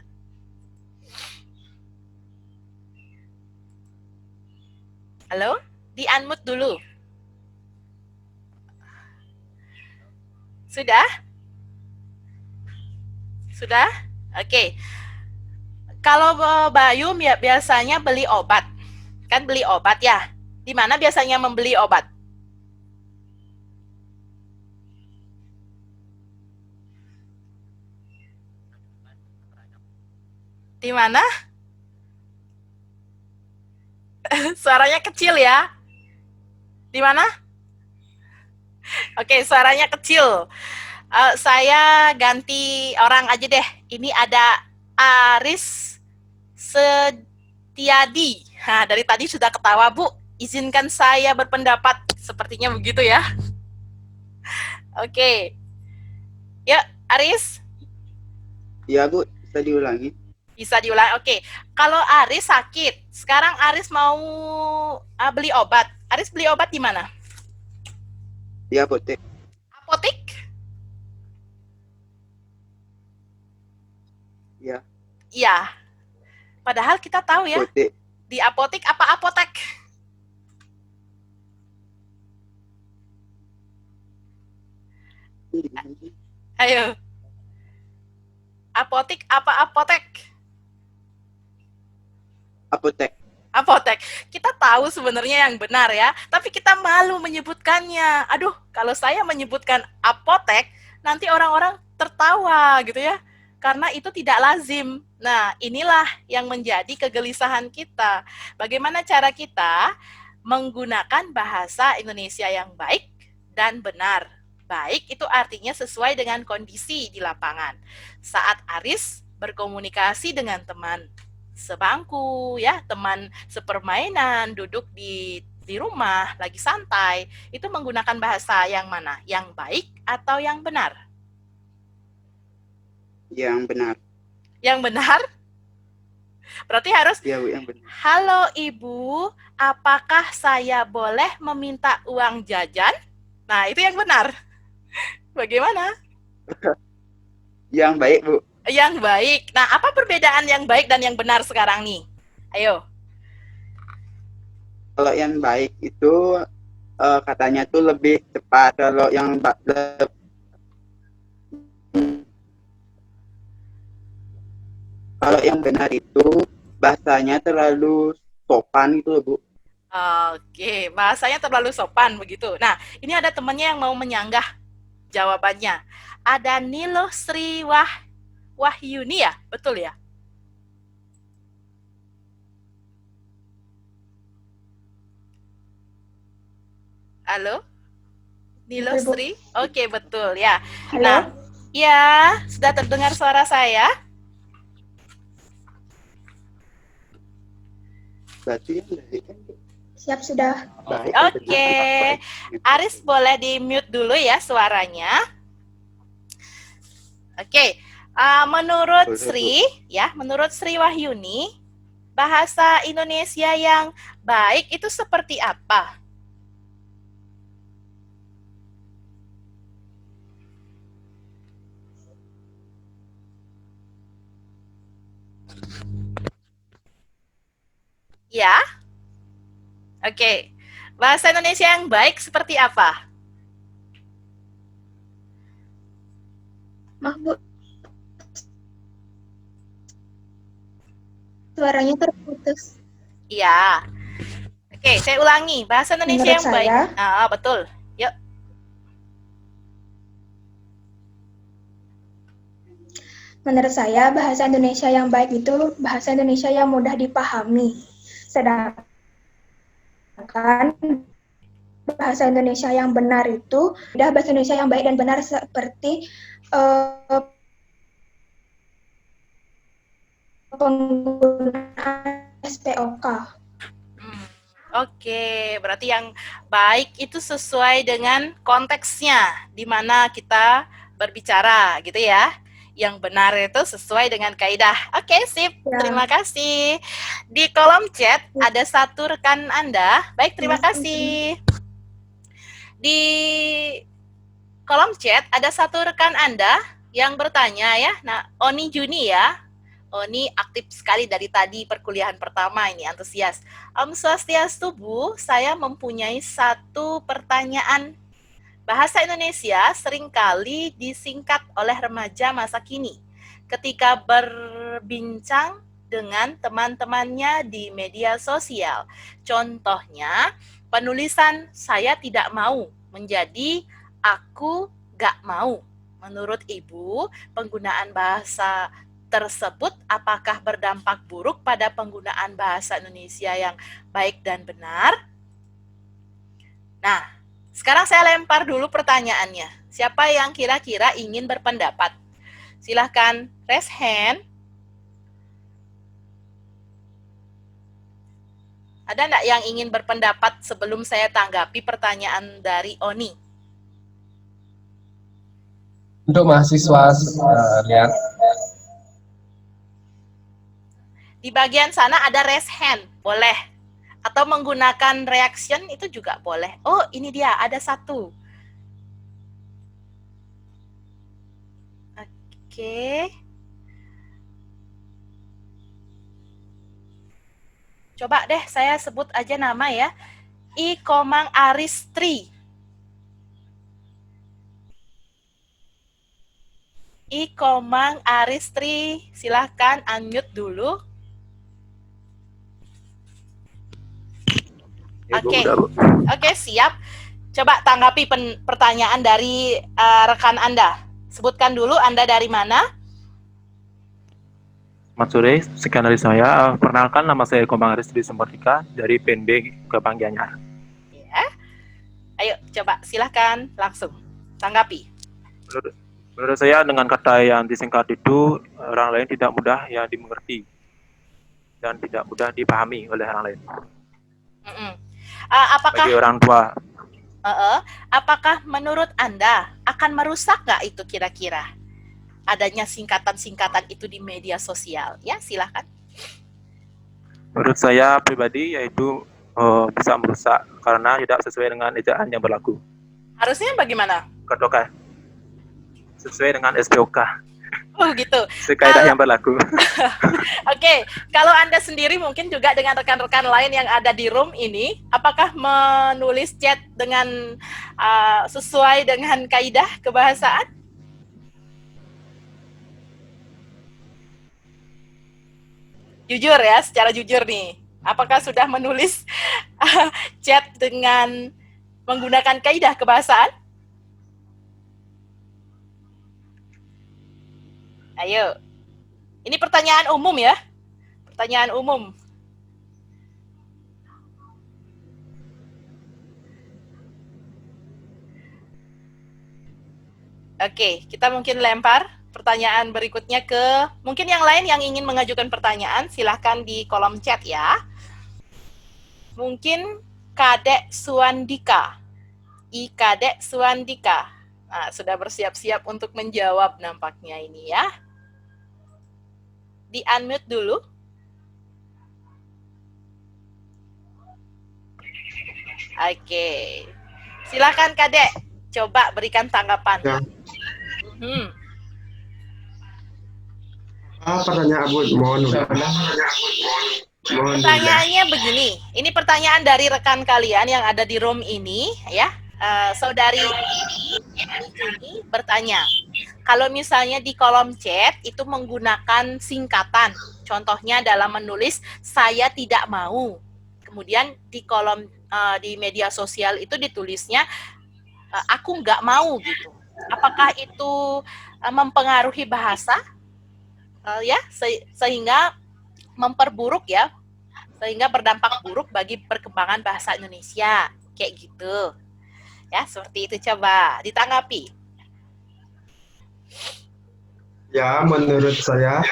Halo? Di-unmute dulu. Sudah? Sudah? Oke. Kalau Bayu biasanya beli obat. Kan beli obat ya? Di mana biasanya membeli obat? Di mana? Suaranya kecil ya. Di mana? Oke, suaranya kecil. Saya ganti orang aja deh. Ini ada Aris Setiadi. Nah, dari tadi sudah ketawa, Bu. Izinkan saya berpendapat. Sepertinya begitu ya. Oke. Ya, Aris. Iya, Bu. Bisa diulangi? Bisa diulang. Oke. Kalau Aris sakit, sekarang Aris mau beli obat. Aris beli obat di mana? Di apotek. Apotek? Iya. Iya. Padahal kita tahu ya. Apotek. Di apotek apa apotek? Ayo. Apotek apa apotek? Apotek. Apotek. Kita tahu sebenarnya yang benar ya, tapi kita malu menyebutkannya. Aduh, kalau saya menyebutkan apotek, nanti orang-orang tertawa gitu ya, karena itu tidak lazim. Nah, inilah yang menjadi kegelisahan kita. Bagaimana cara kita menggunakan bahasa Indonesia yang baik dan benar. Baik itu artinya sesuai dengan kondisi di lapangan. Saat Aris berkomunikasi dengan teman sebangku ya, teman sepermainan, duduk di rumah lagi santai, itu menggunakan bahasa yang mana? Yang baik atau yang benar? Yang benar. Yang benar? Berarti harus, Iya, Bu, yang benar. halo Ibu, apakah saya boleh meminta uang jajan? Nah, itu yang benar. Bagaimana? Yang baik, Bu. Yang baik. Nah, apa perbedaan yang baik dan yang benar sekarang nih? Ayo. Kalau yang baik itu katanya tuh lebih cepat. Kalau yang benar itu bahasanya terlalu sopan gitu loh, Bu. Oke, bahasanya terlalu sopan begitu. Nah, ini ada temannya yang mau menyanggah jawabannya. Ada Nilo Sri Wahyuni ya? Betul ya? Halo? Nilo Betul, Bu. Sri? Oke, betul ya. Halo? Nah, ya, sudah terdengar suara saya? Berarti yang baik kan, Bu. Siap sudah. Baik. Oke. Aris boleh di-mute dulu ya suaranya. Oke. Menurut Boleh, Bu. Sri, ya, menurut Sri Wahyuni, bahasa Indonesia yang baik itu seperti apa? Ya? Oke. Bahasa Indonesia yang baik seperti apa? Maaf, Bu. Suaranya terputus. Iya. Oke, saya ulangi. Bahasa Indonesia Menurut yang baik. saya, Betul. Yuk. menurut saya bahasa Indonesia yang baik itu bahasa Indonesia yang mudah dipahami. Sedangkan bahasa Indonesia yang benar itu udah bahasa Indonesia yang baik dan benar seperti penggunaan SPOK. Oke, berarti yang baik itu sesuai dengan konteksnya di mana kita berbicara, gitu ya. yang benar itu sesuai dengan kaidah. Oke, sip. Ya. Terima kasih. Di kolom chat ada satu rekan Anda. Baik, terima kasih. Di kolom chat ada satu rekan Anda yang bertanya ya. Nah, Oni Juni ya. Oni aktif sekali dari tadi perkuliahan pertama ini, antusias. Om Swastiastu Bu, saya mempunyai satu pertanyaan. Bahasa Indonesia seringkali disingkat oleh remaja masa kini ketika berbincang dengan teman-temannya di media sosial. Contohnya, penulisan saya tidak mau menjadi aku gak mau. Menurut Ibu, penggunaan bahasa tersebut apakah berdampak buruk pada penggunaan bahasa Indonesia yang baik dan benar? Nah, sekarang saya lempar dulu pertanyaannya. Siapa yang kira-kira ingin berpendapat? Silahkan raise hand. Ada enggak yang ingin berpendapat sebelum saya tanggapi pertanyaan dari Oni? Untuk mahasiswa lihat Di bagian sana ada raise hand, boleh. Atau menggunakan reaction itu juga boleh. Oh, ini dia, ada satu. Oke. Coba deh saya sebut aja nama ya. I Komang Aristri. I Komang Aristri, silahkan unmute dulu. Oke, siap. Coba tanggapi pertanyaan dari rekan Anda. Sebutkan dulu Anda dari mana? Selamat sore, sekian dari saya. Perkenalkan, nama saya Komang Aristri Sempordika dari PNB Gebang Gianyar. Ya. Ayo, coba silahkan langsung tanggapi. Menurut saya dengan kata yang disingkat itu orang lain tidak mudah ya dimengerti dan tidak mudah dipahami oleh orang lain. Apakah bagi orang tua? Apakah menurut Anda akan merusak nggak itu kira-kira adanya singkatan-singkatan itu di media sosial? Ya, silahkan. Menurut saya pribadi yaitu bisa merusak karena tidak sesuai dengan ejaan yang berlaku. Harusnya bagaimana? Kedokan sesuai dengan SPOK. Oh gitu. Sekaidah yang berlaku. Oke, kalau Anda sendiri mungkin juga dengan rekan-rekan lain yang ada di room ini, apakah menulis chat dengan sesuai dengan kaidah kebahasaan? Jujur ya, secara jujur nih. Apakah sudah menulis chat dengan menggunakan kaidah kebahasaan? Ayo. Ini pertanyaan umum ya. Pertanyaan umum. Oke, kita mungkin lempar pertanyaan berikutnya ke mungkin yang lain yang ingin mengajukan pertanyaan, silahkan di kolom chat ya. Mungkin Kadek Suandika. Kadek Suandika. Nah, sudah bersiap-siap untuk menjawab nampaknya ini ya. Di-unmute dulu. Oke. Silakan Kadek, coba berikan tanggapan. Ya. Pertanyaan Abu, mohon. Pertanyaannya begini, ini pertanyaan dari rekan kalian yang ada di room ini ya. Saudari ini bertanya, kalau misalnya di kolom chat itu menggunakan singkatan, contohnya dalam menulis saya tidak mau, kemudian di kolom di media sosial itu ditulisnya aku nggak mau gitu. Apakah itu mempengaruhi bahasa ya sehingga memperburuk ya, sehingga berdampak buruk bagi perkembangan bahasa Indonesia kayak gitu? Ya, seperti itu, coba ditanggapi. Ya, menurut saya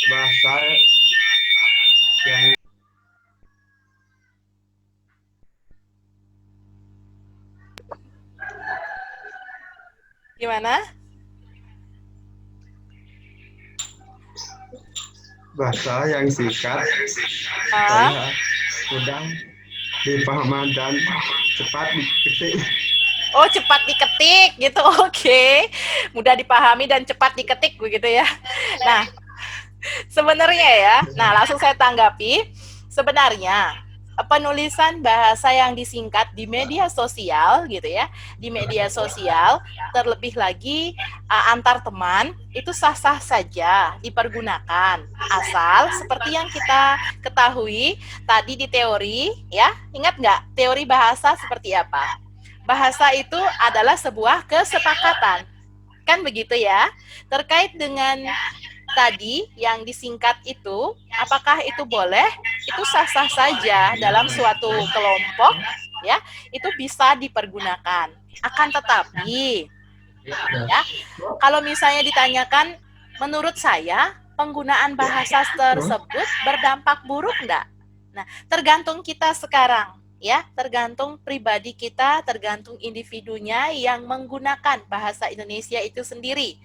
bahasa yang Gimana? Bahasa yang singkat, Ah, saya mudah dipahami dan cepat diketik. oh, cepat diketik gitu. Oke. Mudah dipahami dan cepat diketik begitu ya. Nah, sebenarnya ya. Nah, langsung saya tanggapi. Sebenarnya penulisan bahasa yang disingkat di media sosial gitu ya. Di media sosial terlebih lagi antar teman itu sah-sah saja dipergunakan. Asal seperti yang kita ketahui tadi di teori ya. Ingat nggak teori bahasa seperti apa? Bahasa itu adalah sebuah kesepakatan. Kan begitu ya? Terkait dengan tadi yang disingkat itu, apakah itu boleh? Itu sah-sah saja dalam suatu kelompok, ya, itu bisa dipergunakan. Akan tetapi, ya, kalau misalnya ditanyakan, menurut saya penggunaan bahasa tersebut berdampak buruk enggak? Nah, tergantung kita sekarang, ya, tergantung pribadi kita, tergantung individunya yang menggunakan bahasa Indonesia itu sendiri.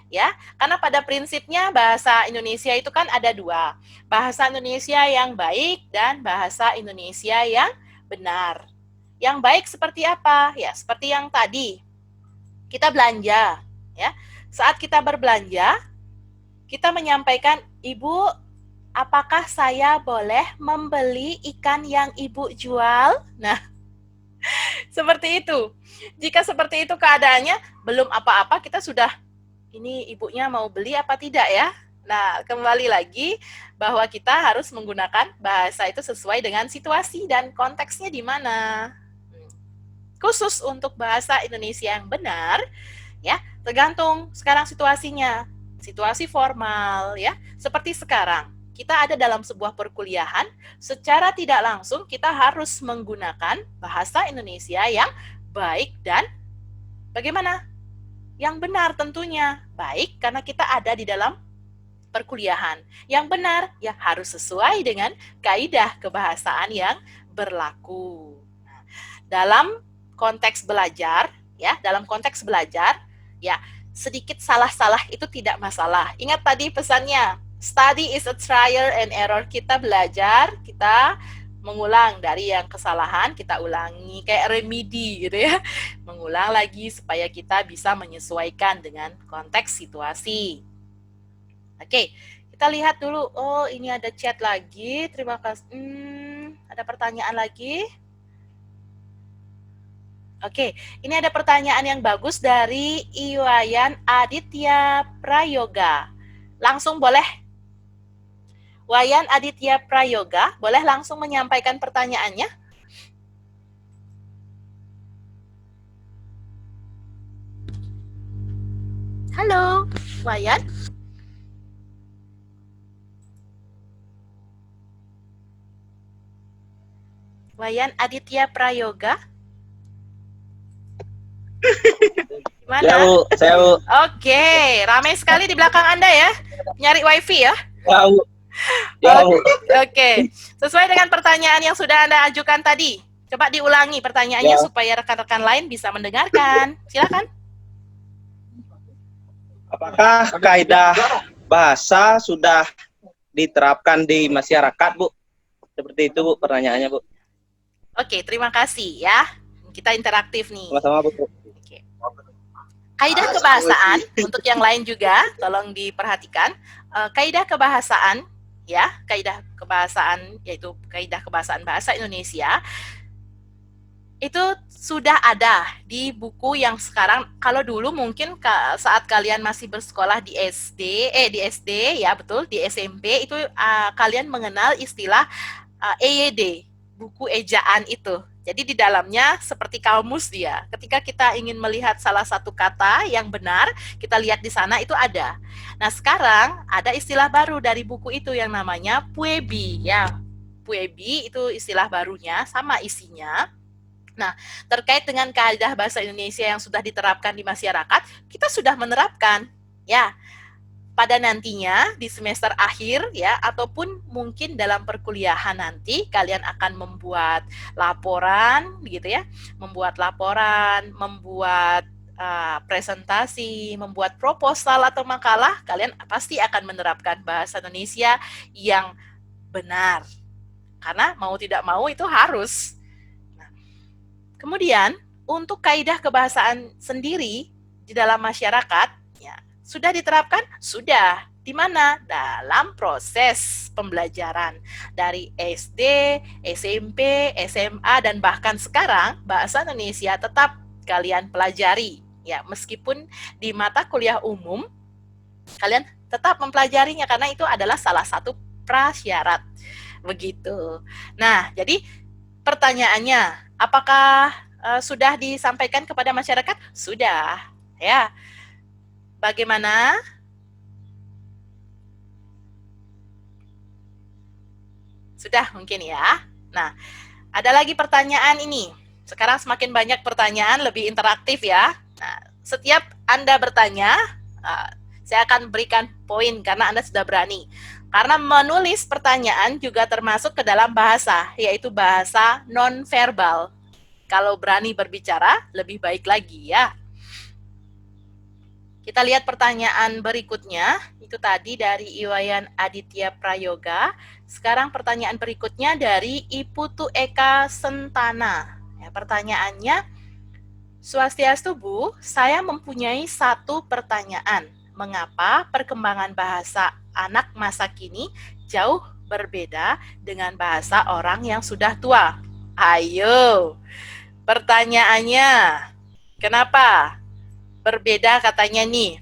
Ya, karena pada prinsipnya bahasa Indonesia itu kan ada dua, bahasa Indonesia yang baik dan bahasa Indonesia yang benar. Yang baik seperti apa? Ya, seperti yang tadi kita belanja, ya. Saat kita berbelanja, kita menyampaikan, Ibu, apakah saya boleh membeli ikan yang Ibu jual? Nah, seperti itu. Jika seperti itu keadaannya, belum apa-apa kita sudah ini ibunya mau beli apa tidak ya? Nah, kembali lagi bahwa kita harus menggunakan bahasa itu sesuai dengan situasi dan konteksnya di mana. Khusus untuk bahasa Indonesia yang benar, ya, tergantung sekarang situasinya. Situasi formal, ya, seperti sekarang. Kita ada dalam sebuah perkuliahan, secara tidak langsung kita harus menggunakan bahasa Indonesia yang baik dan bagaimana? Yang benar tentunya, baik karena kita ada di dalam perkuliahan. Yang benar ya harus sesuai dengan kaidah kebahasaan yang berlaku. Nah, dalam konteks belajar, ya, sedikit salah-salah itu tidak masalah. Ingat tadi pesannya, study is a trial and error. Kita belajar, kita mengulang dari yang kesalahan, kita ulangi kayak remedi gitu ya, mengulang lagi supaya kita bisa menyesuaikan dengan konteks situasi. Oke, kita lihat dulu. Oh, ini ada chat lagi. Terima kasih. Ada pertanyaan lagi. Oke, ini ada pertanyaan yang bagus dari Iwayan Aditya Prayoga. Langsung boleh. Wayan Aditya Prayoga, boleh langsung menyampaikan pertanyaannya? Halo, Wayan. Wayan Aditya Prayoga. Gimana? Ya, Bu. Saya, Bu. Oke, ramai sekali di belakang Anda ya. Nyari wifi ya? Ya, Bu. Ya, Bu. Oke, sesuai dengan pertanyaan yang sudah Anda ajukan tadi. Coba diulangi pertanyaannya supaya rekan-rekan lain bisa mendengarkan. Silakan. Apakah kaidah bahasa sudah diterapkan di masyarakat, Bu? Seperti itu, Bu, pertanyaannya, Bu. Oke, terima kasih ya. Kita interaktif nih. Sama-sama, Bu. Oke. Kaidah kebahasaan, untuk yang lain juga, tolong diperhatikan. Kaidah kebahasaan, ya, kaidah kebahasaan, yaitu kaidah kebahasaan bahasa Indonesia, itu sudah ada di buku yang sekarang. Kalau dulu mungkin saat kalian masih bersekolah di SD ya, betul, di SMP itu kalian mengenal istilah EYD, buku ejaan itu. Jadi di dalamnya seperti kamus dia. Ketika kita ingin melihat salah satu kata yang benar, kita lihat di sana itu ada. Nah, sekarang ada istilah baru dari buku itu yang namanya Puebi ya. Puebi itu istilah barunya, sama isinya. Nah, terkait dengan kaidah bahasa Indonesia yang sudah diterapkan di masyarakat, kita sudah menerapkan ya. Pada nantinya di semester akhir ya, ataupun mungkin dalam perkuliahan nanti kalian akan membuat laporan gitu ya, membuat presentasi, membuat proposal atau makalah, kalian pasti akan menerapkan bahasa Indonesia yang benar. Karena mau tidak mau itu harus. Nah, kemudian, untuk kaidah kebahasaan sendiri di dalam masyarakat, ya, sudah diterapkan? Sudah. Di mana? Dalam proses pembelajaran. Dari SD, SMP, SMA, dan bahkan sekarang, bahasa Indonesia tetap kalian pelajari. Ya, meskipun di mata kuliah umum, kalian tetap mempelajarinya karena itu adalah salah satu prasyarat. Begitu. Nah, jadi pertanyaannya, apakah sudah disampaikan kepada masyarakat? Sudah. Ya. Bagaimana? Sudah mungkin ya. Nah, ada lagi pertanyaan ini. Sekarang semakin banyak pertanyaan, lebih interaktif ya. Nah, setiap Anda bertanya, saya akan berikan poin karena Anda sudah berani. Karena menulis pertanyaan juga termasuk ke dalam bahasa, yaitu bahasa non-verbal. Kalau berani berbicara, lebih baik lagi ya. Kita lihat pertanyaan berikutnya, itu tadi dari Iwayan Aditya Prayoga. Sekarang pertanyaan berikutnya dari Iputu Eka Sentana. Ya, pertanyaannya, Swastiastu Bu, saya mempunyai satu pertanyaan. Mengapa perkembangan bahasa anak masa kini jauh berbeda dengan bahasa orang yang sudah tua? Ayo, pertanyaannya, kenapa berbeda katanya nih?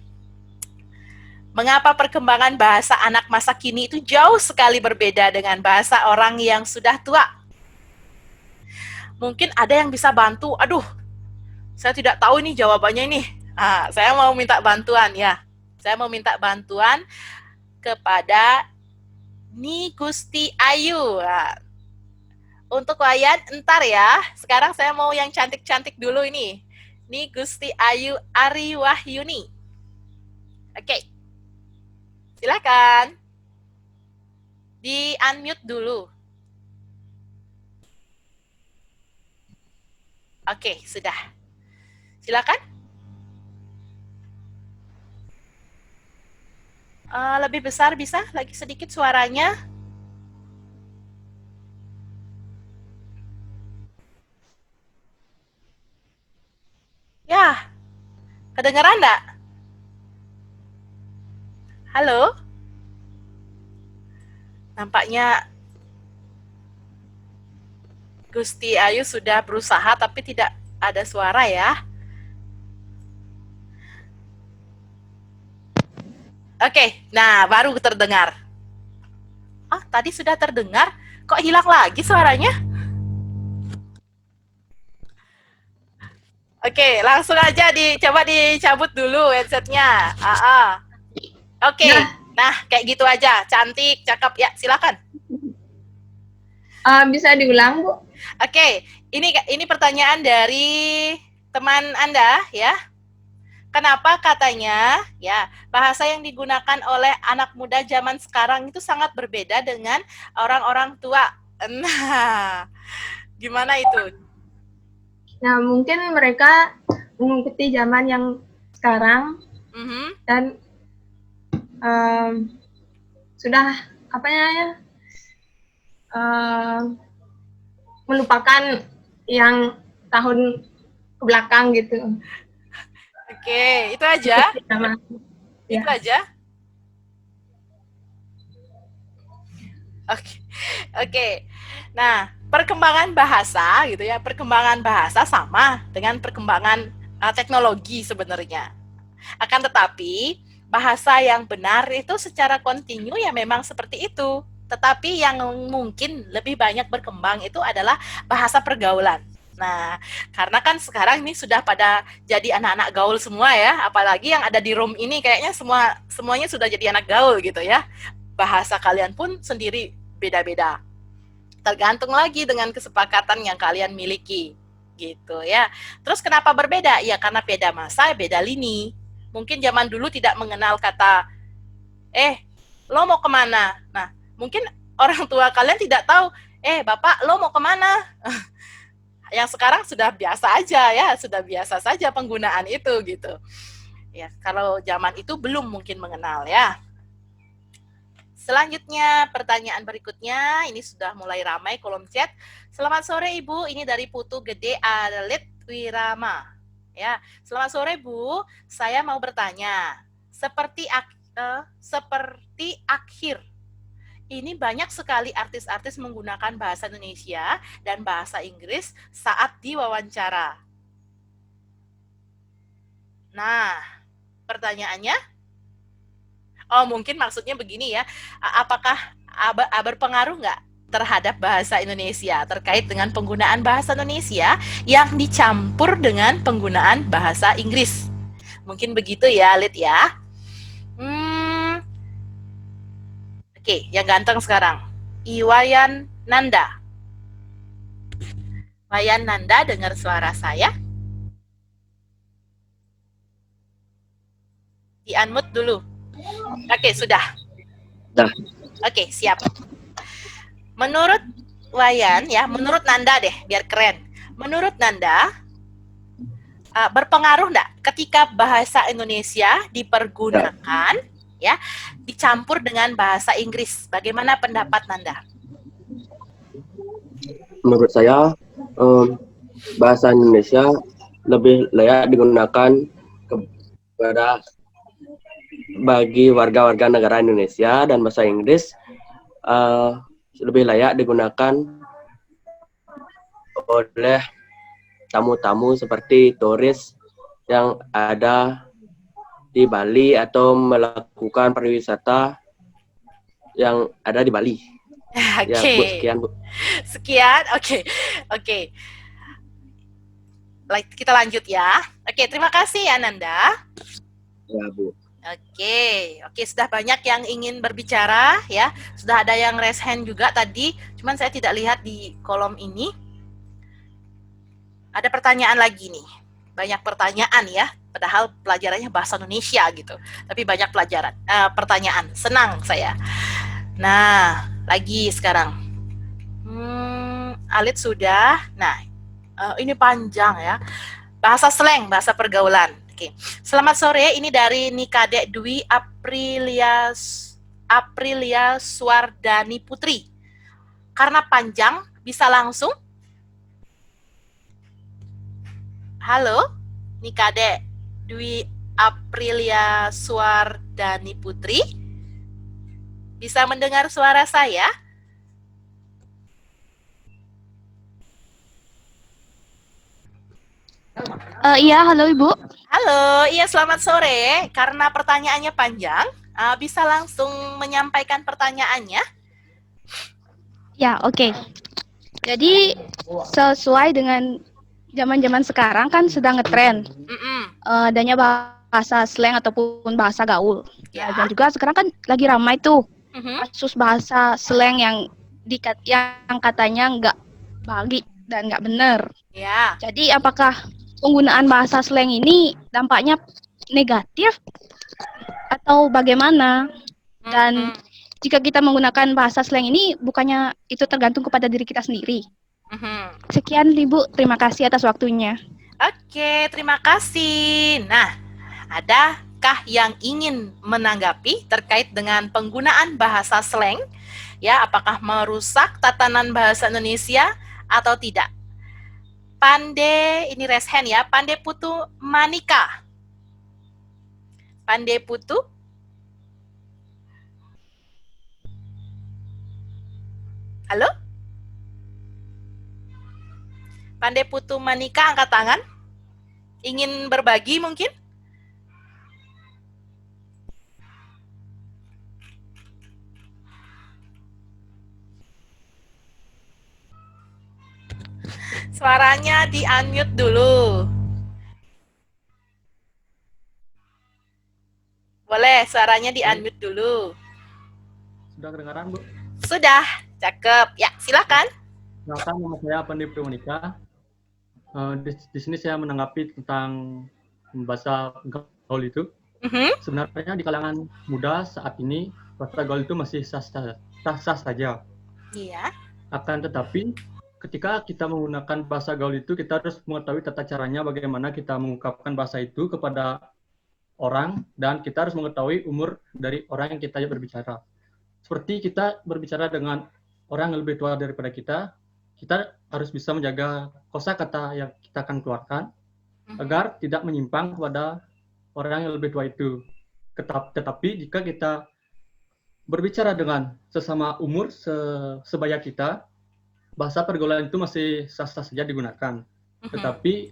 Mengapa perkembangan bahasa anak masa kini itu jauh sekali berbeda dengan bahasa orang yang sudah tua? Mungkin ada yang bisa bantu. Aduh, saya tidak tahu ini jawabannya ini. Saya mau minta bantuan ya. Saya mau minta bantuan kepada Ni Gusti Ayu. Untuk Wayan, entar ya. Sekarang saya mau yang cantik-cantik dulu ini. Ni Gusti Ayu Ari Wahyuni. Oke. Silakan. Di-unmute dulu. Oke, sudah. Silakan. Lebih besar bisa? Lagi sedikit suaranya. Ya, kedengeran enggak? Halo? Nampaknya Gusti Ayu sudah berusaha tapi tidak ada suara ya. Oke, nah baru terdengar. Tadi sudah terdengar, kok hilang lagi suaranya? Oke, langsung aja coba dicabut dulu headsetnya. Oke, nah kayak gitu aja, cantik, cakep ya, silakan. Bisa diulang, Bu? Oke, ini pertanyaan dari teman Anda ya. Kenapa katanya ya bahasa yang digunakan oleh anak muda zaman sekarang itu sangat berbeda dengan orang-orang tua? Nah, gimana itu? Nah, mungkin mereka mengikuti zaman yang sekarang dan sudah melupakan yang tahun ke belakang gitu. Oke, itu aja. Itu aja. Oke. Nah, perkembangan bahasa gitu ya, perkembangan bahasa sama dengan perkembangan teknologi sebenarnya. Akan tetapi bahasa yang benar itu secara kontinu ya memang seperti itu. Tetapi yang mungkin lebih banyak berkembang itu adalah bahasa pergaulan. Nah, karena kan sekarang ini sudah pada jadi anak-anak gaul semua ya, apalagi yang ada di room ini kayaknya semuanya sudah jadi anak gaul gitu ya. Bahasa kalian pun sendiri beda-beda. Tergantung lagi dengan kesepakatan yang kalian miliki gitu ya. Terus kenapa berbeda? Ya karena beda masa, beda lini. Mungkin zaman dulu tidak mengenal kata lo mau kemana? Nah, mungkin orang tua kalian tidak tahu, Bapak lo mau kemana? Yang sekarang sudah biasa aja ya, sudah biasa saja penggunaan itu gitu. Ya, kalau zaman itu belum mungkin mengenal ya. Selanjutnya, pertanyaan berikutnya, ini sudah mulai ramai kolom chat. Selamat sore Ibu, ini dari Putu Gede Alit Wirama. Ya, selamat sore Bu, saya mau bertanya, seperti akhir, ini banyak sekali artis-artis menggunakan bahasa Indonesia dan bahasa Inggris saat diwawancara. Nah, pertanyaannya, oh mungkin maksudnya begini ya, apakah berpengaruh nggak terhadap bahasa Indonesia terkait dengan penggunaan bahasa Indonesia yang dicampur dengan penggunaan bahasa Inggris? Mungkin begitu ya, Lid ya. Oke, yang ganteng sekarang, Iwayan Nanda. Wayan Nanda, dengar suara saya? Di-unmute dulu. Oke, sudah. Oke, siap. Menurut Wayan, ya, menurut Nanda deh, biar keren. Menurut Nanda, berpengaruh nggak ketika bahasa Indonesia dipergunakan, ya, dicampur dengan bahasa Inggris? Bagaimana pendapat Nanda? Menurut saya, bahasa Indonesia lebih layak digunakan kepada bagi warga-warga negara Indonesia, dan bahasa Inggris lebih layak digunakan oleh tamu-tamu seperti turis yang ada di Bali atau melakukan pariwisata yang ada di Bali. Oke. Ya, Bu, sekian, Bu. Sekian, oke. Kita lanjut ya. Oke, terima kasih ya Nanda. Ya, Bu. Oke, sudah banyak yang ingin berbicara ya. Sudah ada yang raise hand juga tadi, cuman saya tidak lihat di kolom ini. Ada pertanyaan lagi nih. Banyak pertanyaan ya, padahal pelajarannya bahasa Indonesia gitu. Tapi banyak pertanyaan. Senang saya. Nah, lagi sekarang. Alit sudah. Nah, ini panjang ya. Bahasa slang, bahasa pergaulan. Oke. Selamat sore, ini dari Nikade Dwi Aprilia Suardani Putri. Karena panjang, bisa langsung? Halo, Nikade Dwi Aprilia Suardani Putri. Bisa mendengar suara saya? Iya, halo Ibu. Halo, iya selamat sore. Karena pertanyaannya panjang, bisa langsung menyampaikan pertanyaannya? Ya, oke. Jadi sesuai dengan zaman-zaman sekarang kan sedang ngetren adanya bahasa slang ataupun bahasa gaul. Ya. Dan juga sekarang kan lagi ramai tuh kasus bahasa slang yang katanya nggak baik dan nggak benar. Ya. Jadi apakah penggunaan bahasa slang ini dampaknya negatif atau bagaimana? Dan jika kita menggunakan bahasa slang ini, bukannya itu tergantung kepada diri kita sendiri? Sekian Ibu, terima kasih atas waktunya. Oke, terima kasih. Nah, adakah yang ingin menanggapi terkait dengan penggunaan bahasa slang? Ya, apakah merusak tatanan bahasa Indonesia atau tidak? Pande, ini raise hand ya, Pande Putu Manika. Pande Putu. Halo? Pande Putu Manika, angkat tangan. Ingin berbagi mungkin? Suaranya di-unmute dulu. Boleh, suaranya di-unmute dulu. Sudah kedengaran, Bu? Sudah, cakep. Ya, silakan. Silakan, nama saya Pandi Monika. Di sini saya menanggapi tentang bahasa gaul itu. Sebenarnya di kalangan muda saat ini, bahasa gaul itu masih sah-sah saja. Iya. Akan tetapi, ketika kita menggunakan bahasa gaul itu, kita harus mengetahui tata caranya bagaimana kita mengungkapkan bahasa itu kepada orang, dan kita harus mengetahui umur dari orang yang kita berbicara. Seperti kita berbicara dengan orang yang lebih tua daripada kita harus bisa menjaga kosakata yang kita akan keluarkan agar tidak menyimpang kepada orang yang lebih tua itu. Tetapi jika kita berbicara dengan sesama umur sebaya kita, bahasa pergaulan itu masih sah-sah saja digunakan. Tetapi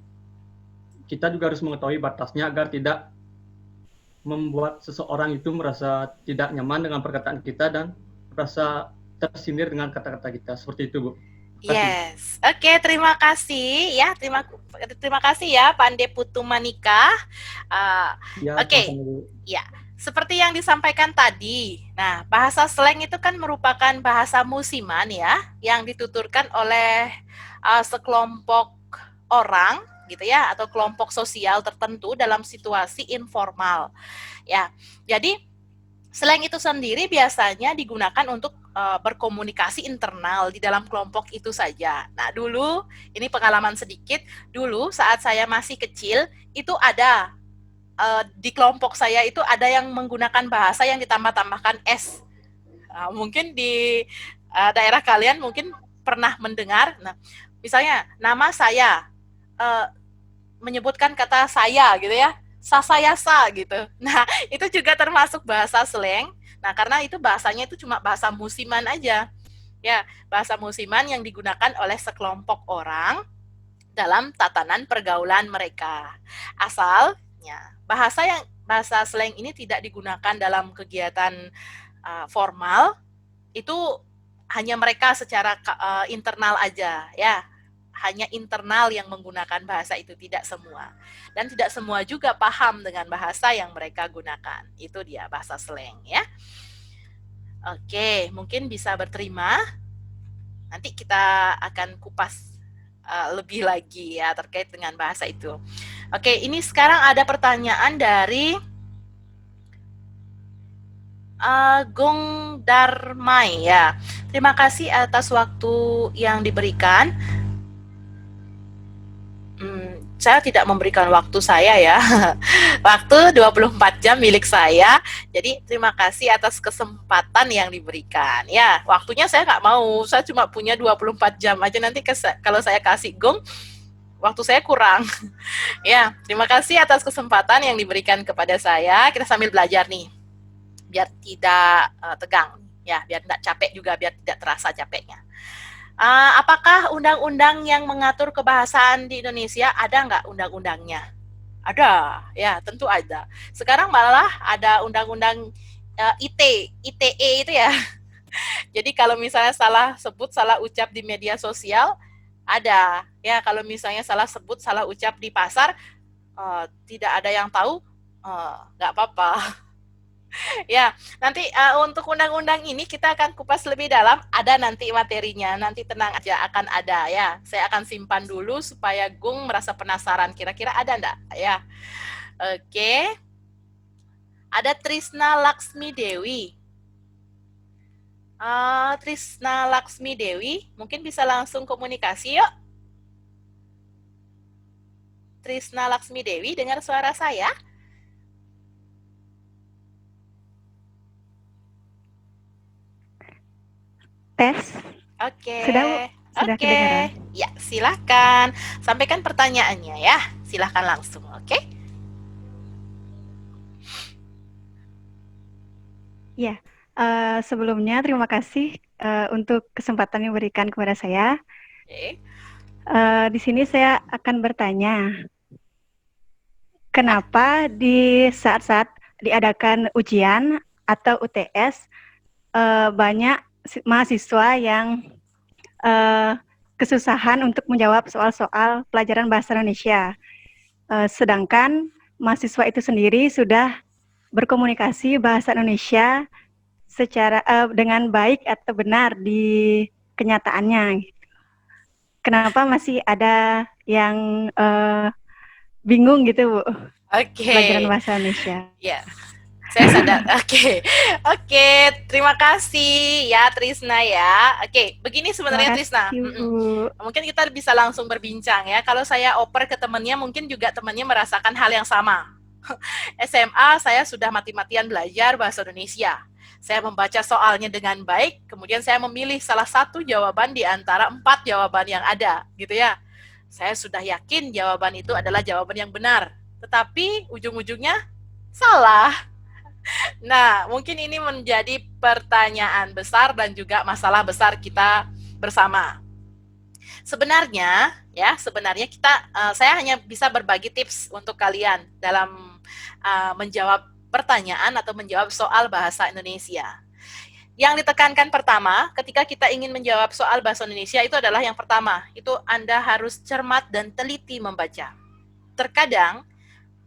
kita juga harus mengetahui batasnya agar tidak membuat seseorang itu merasa tidak nyaman dengan perkataan kita dan merasa tersindir dengan kata-kata kita. Seperti itu, Bu. Yes, oke, terima kasih ya, terima kasih ya, Pande Putu Manika. Oke, ya, seperti yang disampaikan tadi. Nah, bahasa slang itu kan merupakan bahasa musiman ya, yang dituturkan oleh sekelompok orang, gitu ya, atau kelompok sosial tertentu dalam situasi informal. Ya, jadi slang itu sendiri biasanya digunakan untuk berkomunikasi internal di dalam kelompok itu saja. Nah, dulu, ini pengalaman sedikit, dulu saat saya masih kecil, itu ada, di kelompok saya itu ada yang menggunakan bahasa yang ditambah-tambahkan S. Mungkin di daerah kalian mungkin pernah mendengar, nah, misalnya nama saya, menyebutkan kata saya gitu ya, sasayasa gitu. Nah, itu juga termasuk bahasa slang. Nah, karena itu bahasanya itu cuma bahasa musiman aja. Ya, bahasa musiman yang digunakan oleh sekelompok orang dalam tatanan pergaulan mereka. Asalnya, bahasa slang ini tidak digunakan dalam kegiatan formal, itu hanya mereka secara internal aja, ya. Hanya internal yang menggunakan bahasa itu, tidak semua. Dan tidak semua juga paham dengan bahasa yang mereka gunakan. Itu dia bahasa slang ya. Oke, mungkin bisa berterima. Nanti kita akan kupas lebih lagi ya terkait dengan bahasa itu. Oke, ini sekarang ada pertanyaan dari Gung Darmai ya. Terima kasih atas waktu yang diberikan. Saya tidak memberikan waktu saya ya. Waktu 24 jam milik saya. Jadi terima kasih atas kesempatan yang diberikan. Ya, waktunya saya nggak mau. Saya cuma punya 24 jam aja. Nanti kalau saya kasih Gung, waktu saya kurang. Ya, terima kasih atas kesempatan yang diberikan kepada saya. Kita sambil belajar nih. Biar tidak tegang. Ya, biar tidak capek juga, biar tidak terasa capeknya. Apakah undang-undang yang mengatur kebahasaan di Indonesia ada nggak undang-undangnya? Ada, ya tentu ada. Sekarang malah ada undang-undang ITE itu ya. Jadi kalau misalnya salah sebut, salah ucap di media sosial, ada. Ya kalau misalnya salah sebut, salah ucap di pasar, tidak ada yang tahu, nggak apa-apa. Ya, nanti untuk undang-undang ini kita akan kupas lebih dalam, ada nanti materinya, nanti tenang aja akan ada ya. Saya akan simpan dulu supaya Gung merasa penasaran, kira-kira ada enggak ya. Oke. Ada Trisna Laksmi Dewi. Trisna Laksmi Dewi, mungkin bisa langsung komunikasi yuk. Trisna Laksmi Dewi, dengar suara saya? Tes. Oke. Sudah kedengaran. Ya, silakan. Sampaikan pertanyaannya ya. Silakan langsung, oke? Ya, sebelumnya terima kasih untuk kesempatan yang diberikan kepada saya. Oke. Di sini saya akan bertanya, kenapa di saat-saat diadakan ujian atau UTS banyak mahasiswa yang kesusahan untuk menjawab soal-soal pelajaran bahasa Indonesia, sedangkan mahasiswa itu sendiri sudah berkomunikasi bahasa Indonesia secara dengan baik atau benar di kenyataannya. Kenapa masih ada yang bingung gitu, Bu? Oke. Pelajaran bahasa Indonesia. Ya. Saya sadar. Oke, terima kasih ya Trisna ya. Oke, begini sebenarnya Trisna. Mungkin kita bisa langsung berbincang ya. Kalau saya oper ke temannya, mungkin juga temannya merasakan hal yang sama. SMA saya sudah mati-matian belajar bahasa Indonesia. Saya membaca soalnya dengan baik, kemudian saya memilih salah satu jawaban di antara 4 jawaban yang ada, gitu ya. Saya sudah yakin jawaban itu adalah jawaban yang benar, tetapi ujung-ujungnya salah. Nah, mungkin ini menjadi pertanyaan besar dan juga masalah besar kita bersama. Sebenarnya saya hanya bisa berbagi tips untuk kalian dalam menjawab pertanyaan atau menjawab soal bahasa Indonesia. Yang ditekankan pertama, ketika kita ingin menjawab soal bahasa Indonesia itu adalah yang pertama, itu Anda harus cermat dan teliti membaca. Terkadang,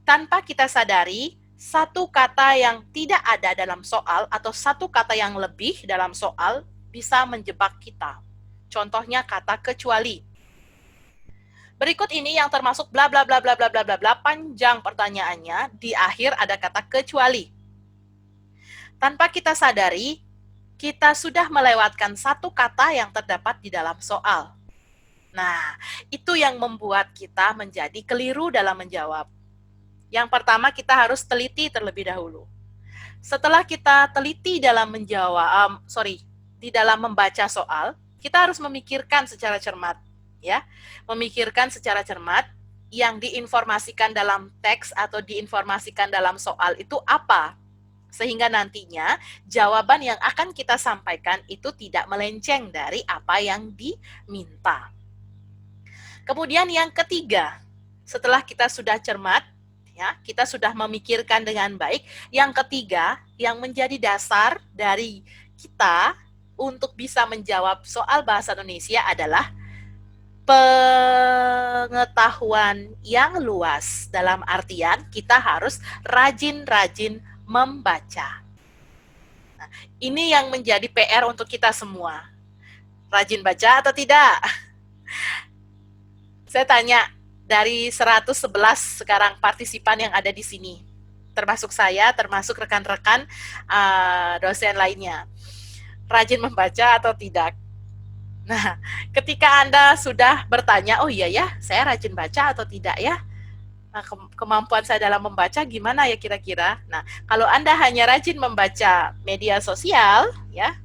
tanpa kita sadari, satu kata yang tidak ada dalam soal atau satu kata yang lebih dalam soal bisa menjebak kita. Contohnya kata kecuali. Berikut ini yang termasuk bla bla bla bla bla bla bla bla, panjang pertanyaannya, di akhir ada kata kecuali. Tanpa kita sadari, kita sudah melewatkan satu kata yang terdapat di dalam soal. Nah, itu yang membuat kita menjadi keliru dalam menjawab. Yang pertama, kita harus teliti terlebih dahulu. Setelah kita teliti dalam di dalam membaca soal, kita harus memikirkan secara cermat, ya. Memikirkan secara cermat yang diinformasikan dalam teks atau diinformasikan dalam soal itu apa. Sehingga nantinya jawaban yang akan kita sampaikan itu tidak melenceng dari apa yang diminta. Kemudian yang ketiga, setelah kita sudah cermat, ya, kita sudah memikirkan dengan baik. Yang ketiga, yang menjadi dasar dari kita untuk bisa menjawab soal bahasa Indonesia adalah pengetahuan yang luas. Dalam artian, kita harus rajin-rajin membaca. Nah, ini yang menjadi PR untuk kita semua. Rajin baca atau tidak? Saya tanya, dari 111 sekarang partisipan yang ada di sini, termasuk saya, termasuk rekan-rekan dosen lainnya, rajin membaca atau tidak? Nah, ketika Anda sudah bertanya, oh iya ya, saya rajin baca atau tidak ya? Nah, kemampuan saya dalam membaca gimana ya kira-kira? Nah, kalau Anda hanya rajin membaca media sosial, ya,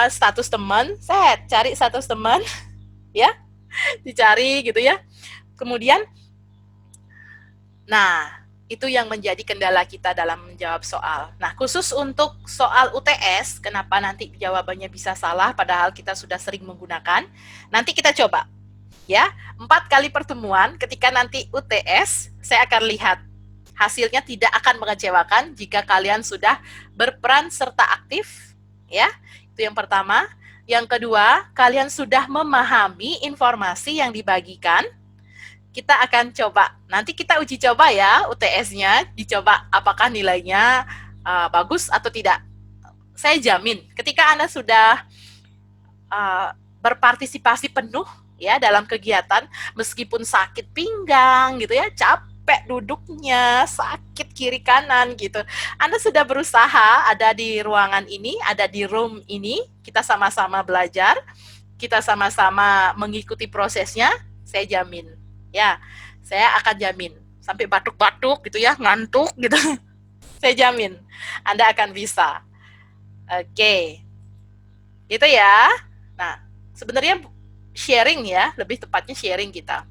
status teman, saya cari status teman, ya, dicari gitu ya. Kemudian, nah, itu yang menjadi kendala kita dalam menjawab soal. Nah, khusus untuk soal UTS, kenapa nanti jawabannya bisa salah padahal kita sudah sering menggunakan, nanti kita coba. Ya, 4 kali pertemuan, ketika nanti UTS, saya akan lihat. Hasilnya tidak akan mengecewakan jika kalian sudah berperan serta aktif. Ya, itu yang pertama. Yang kedua, kalian sudah memahami informasi yang dibagikan. Kita akan coba, nanti kita uji coba ya UTS-nya, dicoba apakah nilainya bagus atau tidak. Saya jamin, ketika Anda sudah berpartisipasi penuh ya dalam kegiatan, meskipun sakit pinggang gitu ya, capek duduknya, sakit kiri kanan gitu, Anda sudah berusaha ada di ruangan ini, ada di room ini, kita sama-sama belajar, kita sama-sama mengikuti prosesnya, saya jamin. Ya, saya akan jamin. Sampai batuk-batuk gitu ya, ngantuk gitu. Saya jamin, Anda akan bisa. Oke. Gitu ya. Nah, sebenarnya sharing ya, lebih tepatnya sharing kita.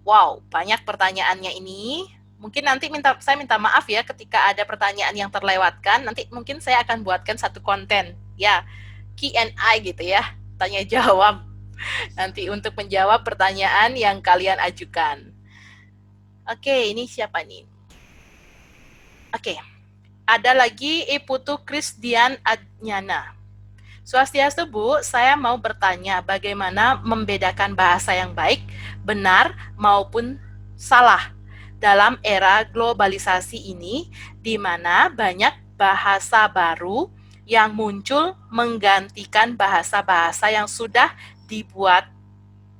Wow, banyak pertanyaannya ini. Mungkin nanti saya minta maaf ya ketika ada pertanyaan yang terlewatkan. Nanti mungkin saya akan buatkan satu konten. Ya, Q&A gitu ya, tanya jawab. Nanti untuk menjawab pertanyaan yang kalian ajukan. Oke, ini siapa nih? Oke, ada lagi Iputu Krisdian Adnyana. Swastiastu Bu, saya mau bertanya bagaimana membedakan bahasa yang baik, benar, maupun salah dalam era globalisasi ini, di mana banyak bahasa baru yang muncul menggantikan bahasa-bahasa yang sudah dibuat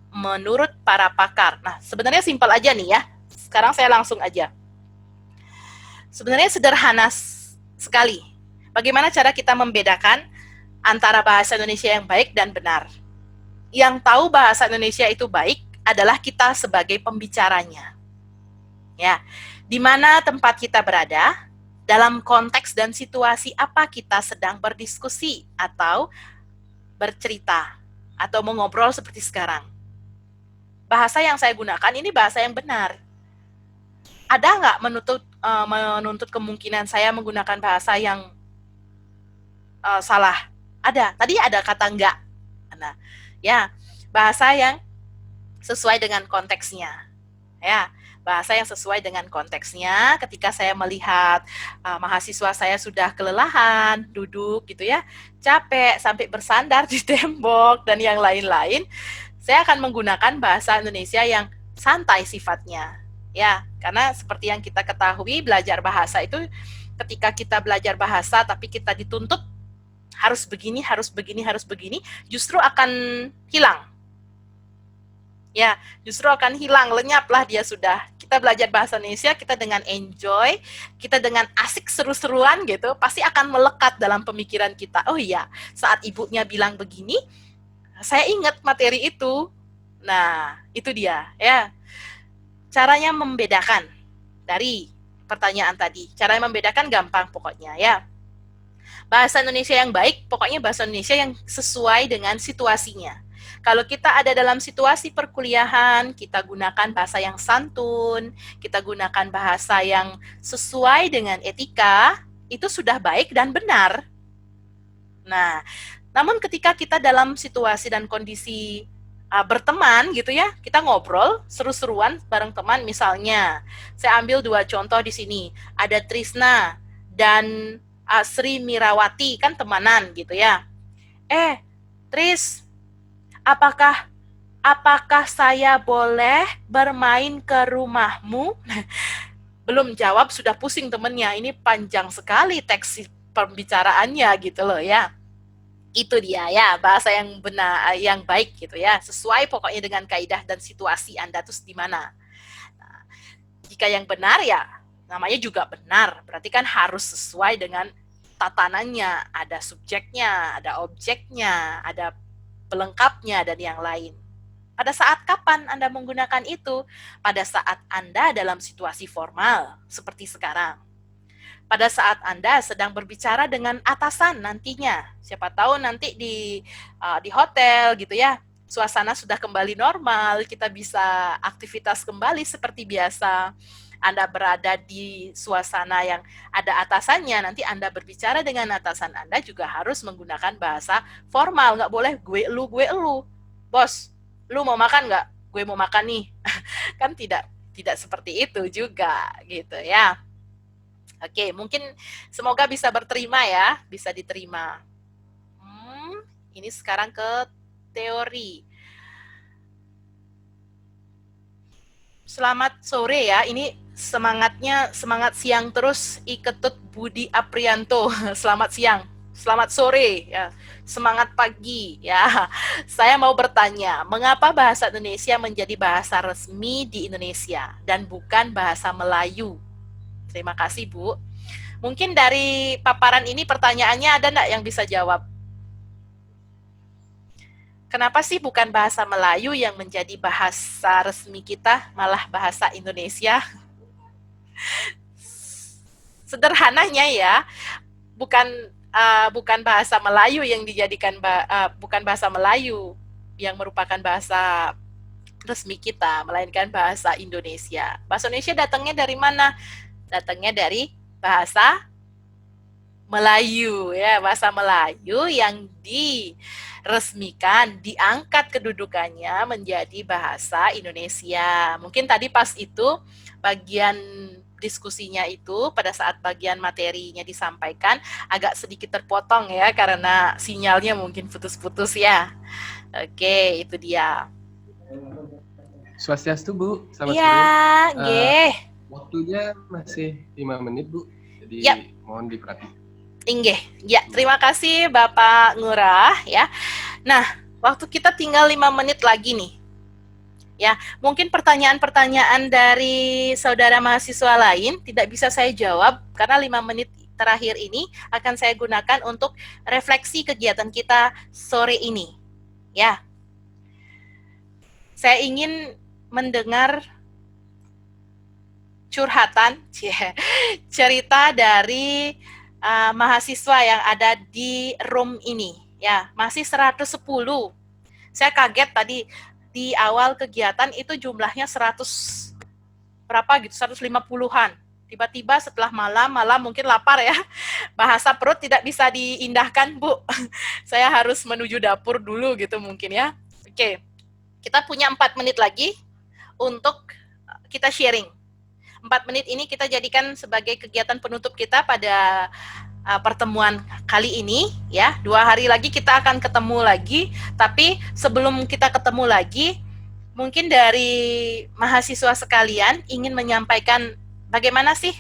menurut para pakar. Nah, sebenarnya simpel aja nih ya. Sekarang saya langsung aja. sebenarnya sederhana sekali. Bagaimana cara kita membedakan antara bahasa Indonesia yang baik dan benar? Yang tahu bahasa Indonesia itu baik adalah kita sebagai pembicaranya. Ya, di mana tempat kita berada, dalam konteks dan situasi apa kita sedang berdiskusi atau bercerita atau mengobrol seperti sekarang. Bahasa yang saya gunakan ini bahasa yang benar. Ada nggak menuntut kemungkinan saya menggunakan bahasa yang salah? Ada. Tadi ada kata enggak. Nah, ya, bahasa yang sesuai dengan konteksnya. Ya, bahasa yang sesuai dengan konteksnya. Ketika saya melihat mahasiswa saya sudah kelelahan, duduk gitu ya, capek sampai bersandar di tembok dan yang lain-lain, saya akan menggunakan bahasa Indonesia yang santai sifatnya. Ya, karena seperti yang kita ketahui, belajar bahasa itu ketika kita belajar bahasa tapi kita dituntut harus begini, harus begini, harus begini, justru akan hilang. Ya, justru akan hilang, lenyaplah dia sudah. Kita belajar bahasa Indonesia, kita dengan enjoy, kita dengan asik seru-seruan gitu, pasti akan melekat dalam pemikiran kita. Oh iya, saat ibunya bilang begini, saya ingat materi itu. Nah, itu dia, ya. Caranya membedakan dari pertanyaan tadi. Caranya membedakan gampang pokoknya, ya. Bahasa Indonesia yang baik, pokoknya bahasa Indonesia yang sesuai dengan situasinya. Kalau kita ada dalam situasi perkuliahan, kita gunakan bahasa yang santun, kita gunakan bahasa yang sesuai dengan etika, itu sudah baik dan benar. Nah, namun ketika kita dalam situasi dan kondisi berteman gitu ya, kita ngobrol seru-seruan bareng teman, misalnya, saya ambil 2 contoh di sini, ada Trisna dan Sri Mirawati, kan temanan gitu ya. Tris, apakah saya boleh bermain ke rumahmu? Belum jawab sudah pusing temennya, ini panjang sekali teks pembicaraannya gitu loh ya. Itu dia ya, bahasa yang benar, yang baik gitu ya, sesuai pokoknya dengan kaidah dan situasi Anda terus di mana. Nah, jika yang benar ya namanya juga benar, berarti kan harus sesuai dengan tatanannya, ada subjeknya, ada objeknya, ada pelengkapnya dan yang lain. Pada saat kapan Anda menggunakan itu? Pada saat Anda dalam situasi formal seperti sekarang. Pada saat Anda sedang berbicara dengan atasan nantinya, siapa tahu nanti di hotel gitu ya, suasana sudah kembali normal, kita bisa aktivitas kembali seperti biasa. Anda berada di suasana yang ada atasannya, nanti Anda berbicara dengan atasan Anda juga harus menggunakan bahasa formal, nggak boleh gue elu. Bos, lu mau makan nggak? Gue mau makan nih. Kan tidak seperti itu juga gitu ya. Oke, mungkin semoga bisa berterima ya, bisa diterima. Ini sekarang ke teori. Selamat sore ya, ini semangat siang terus Iketut Budi Aprianto. Selamat siang, selamat sore ya, semangat pagi ya. Saya mau bertanya, mengapa bahasa Indonesia menjadi bahasa resmi di Indonesia dan bukan bahasa Melayu? Terima kasih Bu. Mungkin dari paparan ini pertanyaannya ada enggak yang bisa jawab? Kenapa sih bukan bahasa Melayu yang menjadi bahasa resmi kita, malah bahasa Indonesia? Sederhananya ya, bukan bahasa Melayu yang dijadikan bukan bahasa Melayu yang merupakan bahasa resmi kita, melainkan bahasa Indonesia. Bahasa Indonesia datangnya dari mana? Datangnya dari bahasa Melayu ya, bahasa Melayu yang diresmikan, diangkat kedudukannya menjadi bahasa Indonesia. Mungkin tadi pas itu bagian diskusinya itu pada saat bagian materinya disampaikan agak sedikit terpotong ya karena sinyalnya mungkin putus-putus ya. Oke, itu dia. Swastiastu Bu, selamat ya, sore. Waktunya masih 5 menit Bu, jadi ya. Mohon diperhatikan. Inggih, ya terima kasih Bapak Ngurah ya. Nah, waktu kita tinggal 5 menit lagi nih. Ya, mungkin pertanyaan-pertanyaan dari saudara mahasiswa lain tidak bisa saya jawab karena 5 menit terakhir ini akan saya gunakan untuk refleksi kegiatan kita sore ini. Ya, saya ingin mendengar curhatan, cerita dari mahasiswa yang ada di room ini. Ya, masih 110. Saya kaget tadi di awal kegiatan itu jumlahnya 100 berapa gitu, 150-an. Tiba-tiba setelah malam mungkin lapar ya. Bahasa perut tidak bisa diindahkan, Bu. Saya harus menuju dapur dulu gitu mungkin ya. Oke. Kita punya 4 menit lagi untuk kita sharing. 4 menit ini kita jadikan sebagai kegiatan penutup kita pada pertemuan kali ini ya. 2 hari lagi kita akan ketemu lagi, tapi sebelum kita ketemu lagi, mungkin dari mahasiswa sekalian ingin menyampaikan bagaimana sih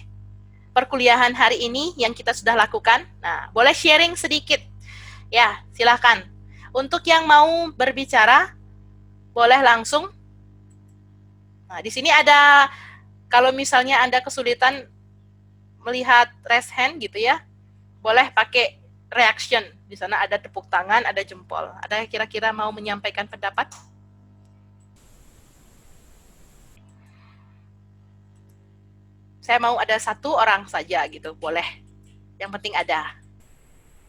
perkuliahan hari ini yang kita sudah lakukan. Nah, boleh sharing sedikit. Ya, silakan. Untuk yang mau berbicara, boleh langsung. Nah, di sini ada, kalau misalnya Anda kesulitan melihat raise hand gitu ya, boleh pakai reaction. Di sana ada tepuk tangan, ada jempol. Ada kira-kira mau menyampaikan pendapat? Saya mau ada 1 orang saja gitu, boleh. Yang penting ada.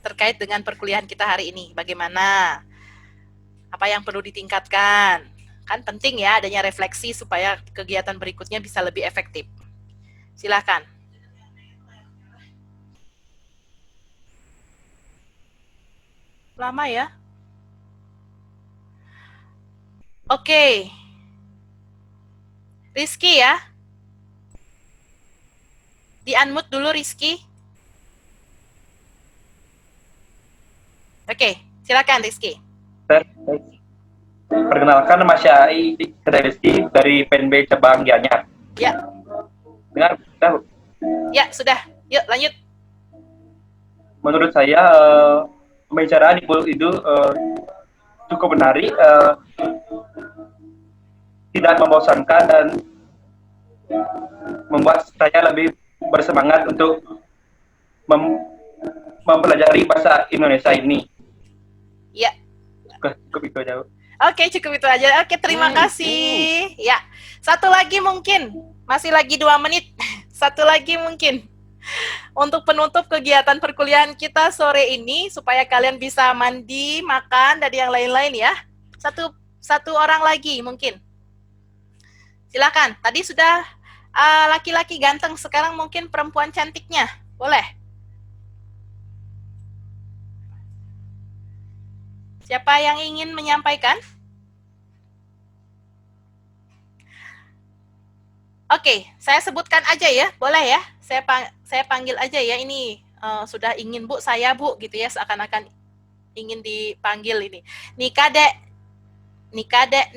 Terkait dengan perkuliahan kita hari ini, bagaimana? Apa yang perlu ditingkatkan? Kan penting ya adanya refleksi supaya kegiatan berikutnya bisa lebih efektif. Silakan. Lama ya? Oke. Rizky ya. Di-unmute dulu Rizky. Oke, silakan Rizky. Perkenalkan nama saya Rizky dari PNB Cabang Gianyar. Ya. Dengar? Tahu? Ya, sudah. Yuk, lanjut. Menurut saya pembicaraan itu cukup menarik, tidak membosankan dan membuat saya lebih bersemangat untuk mempelajari bahasa Indonesia ini. Ya. Cukup itu aja. Oke, cukup itu aja. Oke, terima kasih. Ya, 1 lagi mungkin. Masih lagi 2 menit. 1 lagi mungkin. Untuk penutup kegiatan perkuliahan kita sore ini, supaya kalian bisa mandi, makan, dan yang lain-lain ya. Satu orang lagi mungkin. Silakan. Tadi sudah laki-laki ganteng, sekarang mungkin perempuan cantiknya. Boleh? Siapa yang ingin menyampaikan? Oke, saya sebutkan aja ya, boleh ya? Saya panggil aja ya, ini sudah ingin Bu, saya Bu, gitu ya, seakan-akan ingin dipanggil ini. Nikade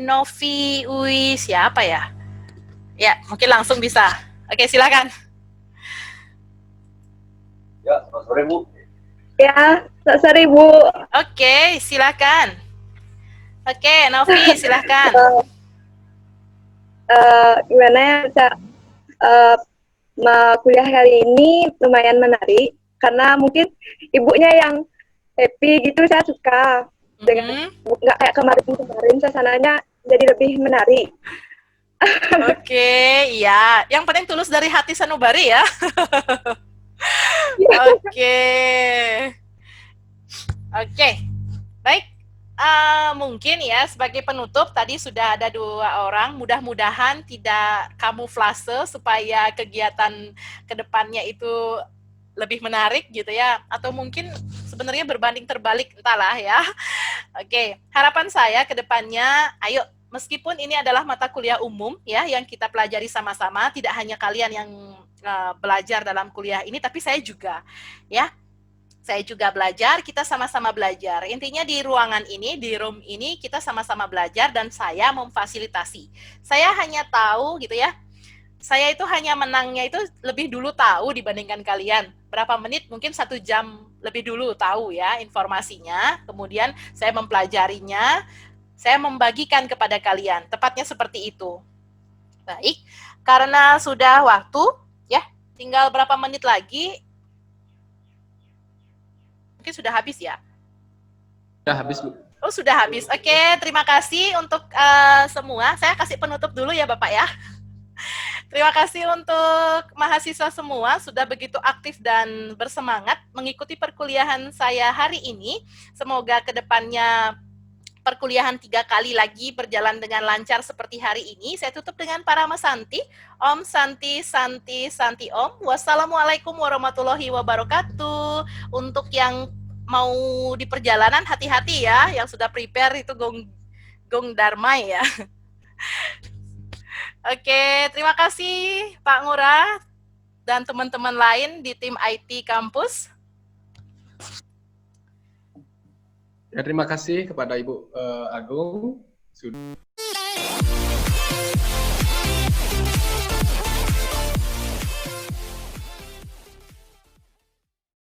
Novi Ui, siapa ya? Ya, mungkin langsung bisa. Oke, silakan. Ya, sore Bu. Ya, sorry Bu. Oke, silakan. Oke, Novi, silakan. Gimana ya, kuliah kali ini lumayan menarik karena mungkin ibunya yang happy gitu, saya suka dengan nggak kayak kemarin suasananya jadi lebih menarik. Oke, iya. Yang penting tulus dari hati sanubari ya. Oke. Baik. Mungkin ya sebagai penutup tadi sudah ada 2 orang. Mudah-mudahan tidak kamuflase supaya kegiatan kedepannya itu lebih menarik gitu ya. Atau mungkin sebenarnya berbanding terbalik, entahlah ya. Oke. Harapan saya kedepannya, ayo. Meskipun ini adalah mata kuliah umum ya yang kita pelajari sama-sama, tidak hanya kalian yang belajar dalam kuliah ini, tapi saya juga ya. Saya juga belajar, kita sama-sama belajar. Intinya di ruangan ini, di room ini kita sama-sama belajar dan saya memfasilitasi. Saya hanya tahu gitu ya. Saya itu hanya menangnya itu lebih dulu tahu dibandingkan kalian. Berapa menit, mungkin 1 jam lebih dulu tahu ya informasinya. Kemudian saya mempelajarinya. Saya membagikan kepada kalian, tepatnya seperti itu. Baik, karena sudah waktu, ya, tinggal berapa menit lagi. Mungkin sudah habis ya? Sudah habis, Bu. Oh, sudah habis. Oke, terima kasih untuk semua. Saya kasih penutup dulu ya, Bapak ya. Terima kasih untuk mahasiswa semua sudah begitu aktif dan bersemangat mengikuti perkuliahan saya hari ini. Semoga kedepannya perkuliahan 3 kali lagi berjalan dengan lancar seperti hari ini. Saya tutup dengan Parama Santi. Om Santi, Santi, Santi Om. Wassalamualaikum warahmatullahi wabarakatuh. Untuk yang mau di perjalanan, hati-hati ya. Yang sudah prepare itu gong Dharma ya. Oke, terima kasih Pak Ngurah dan teman-teman lain di tim IT kampus. Ya, terima kasih kepada Ibu Agung sudah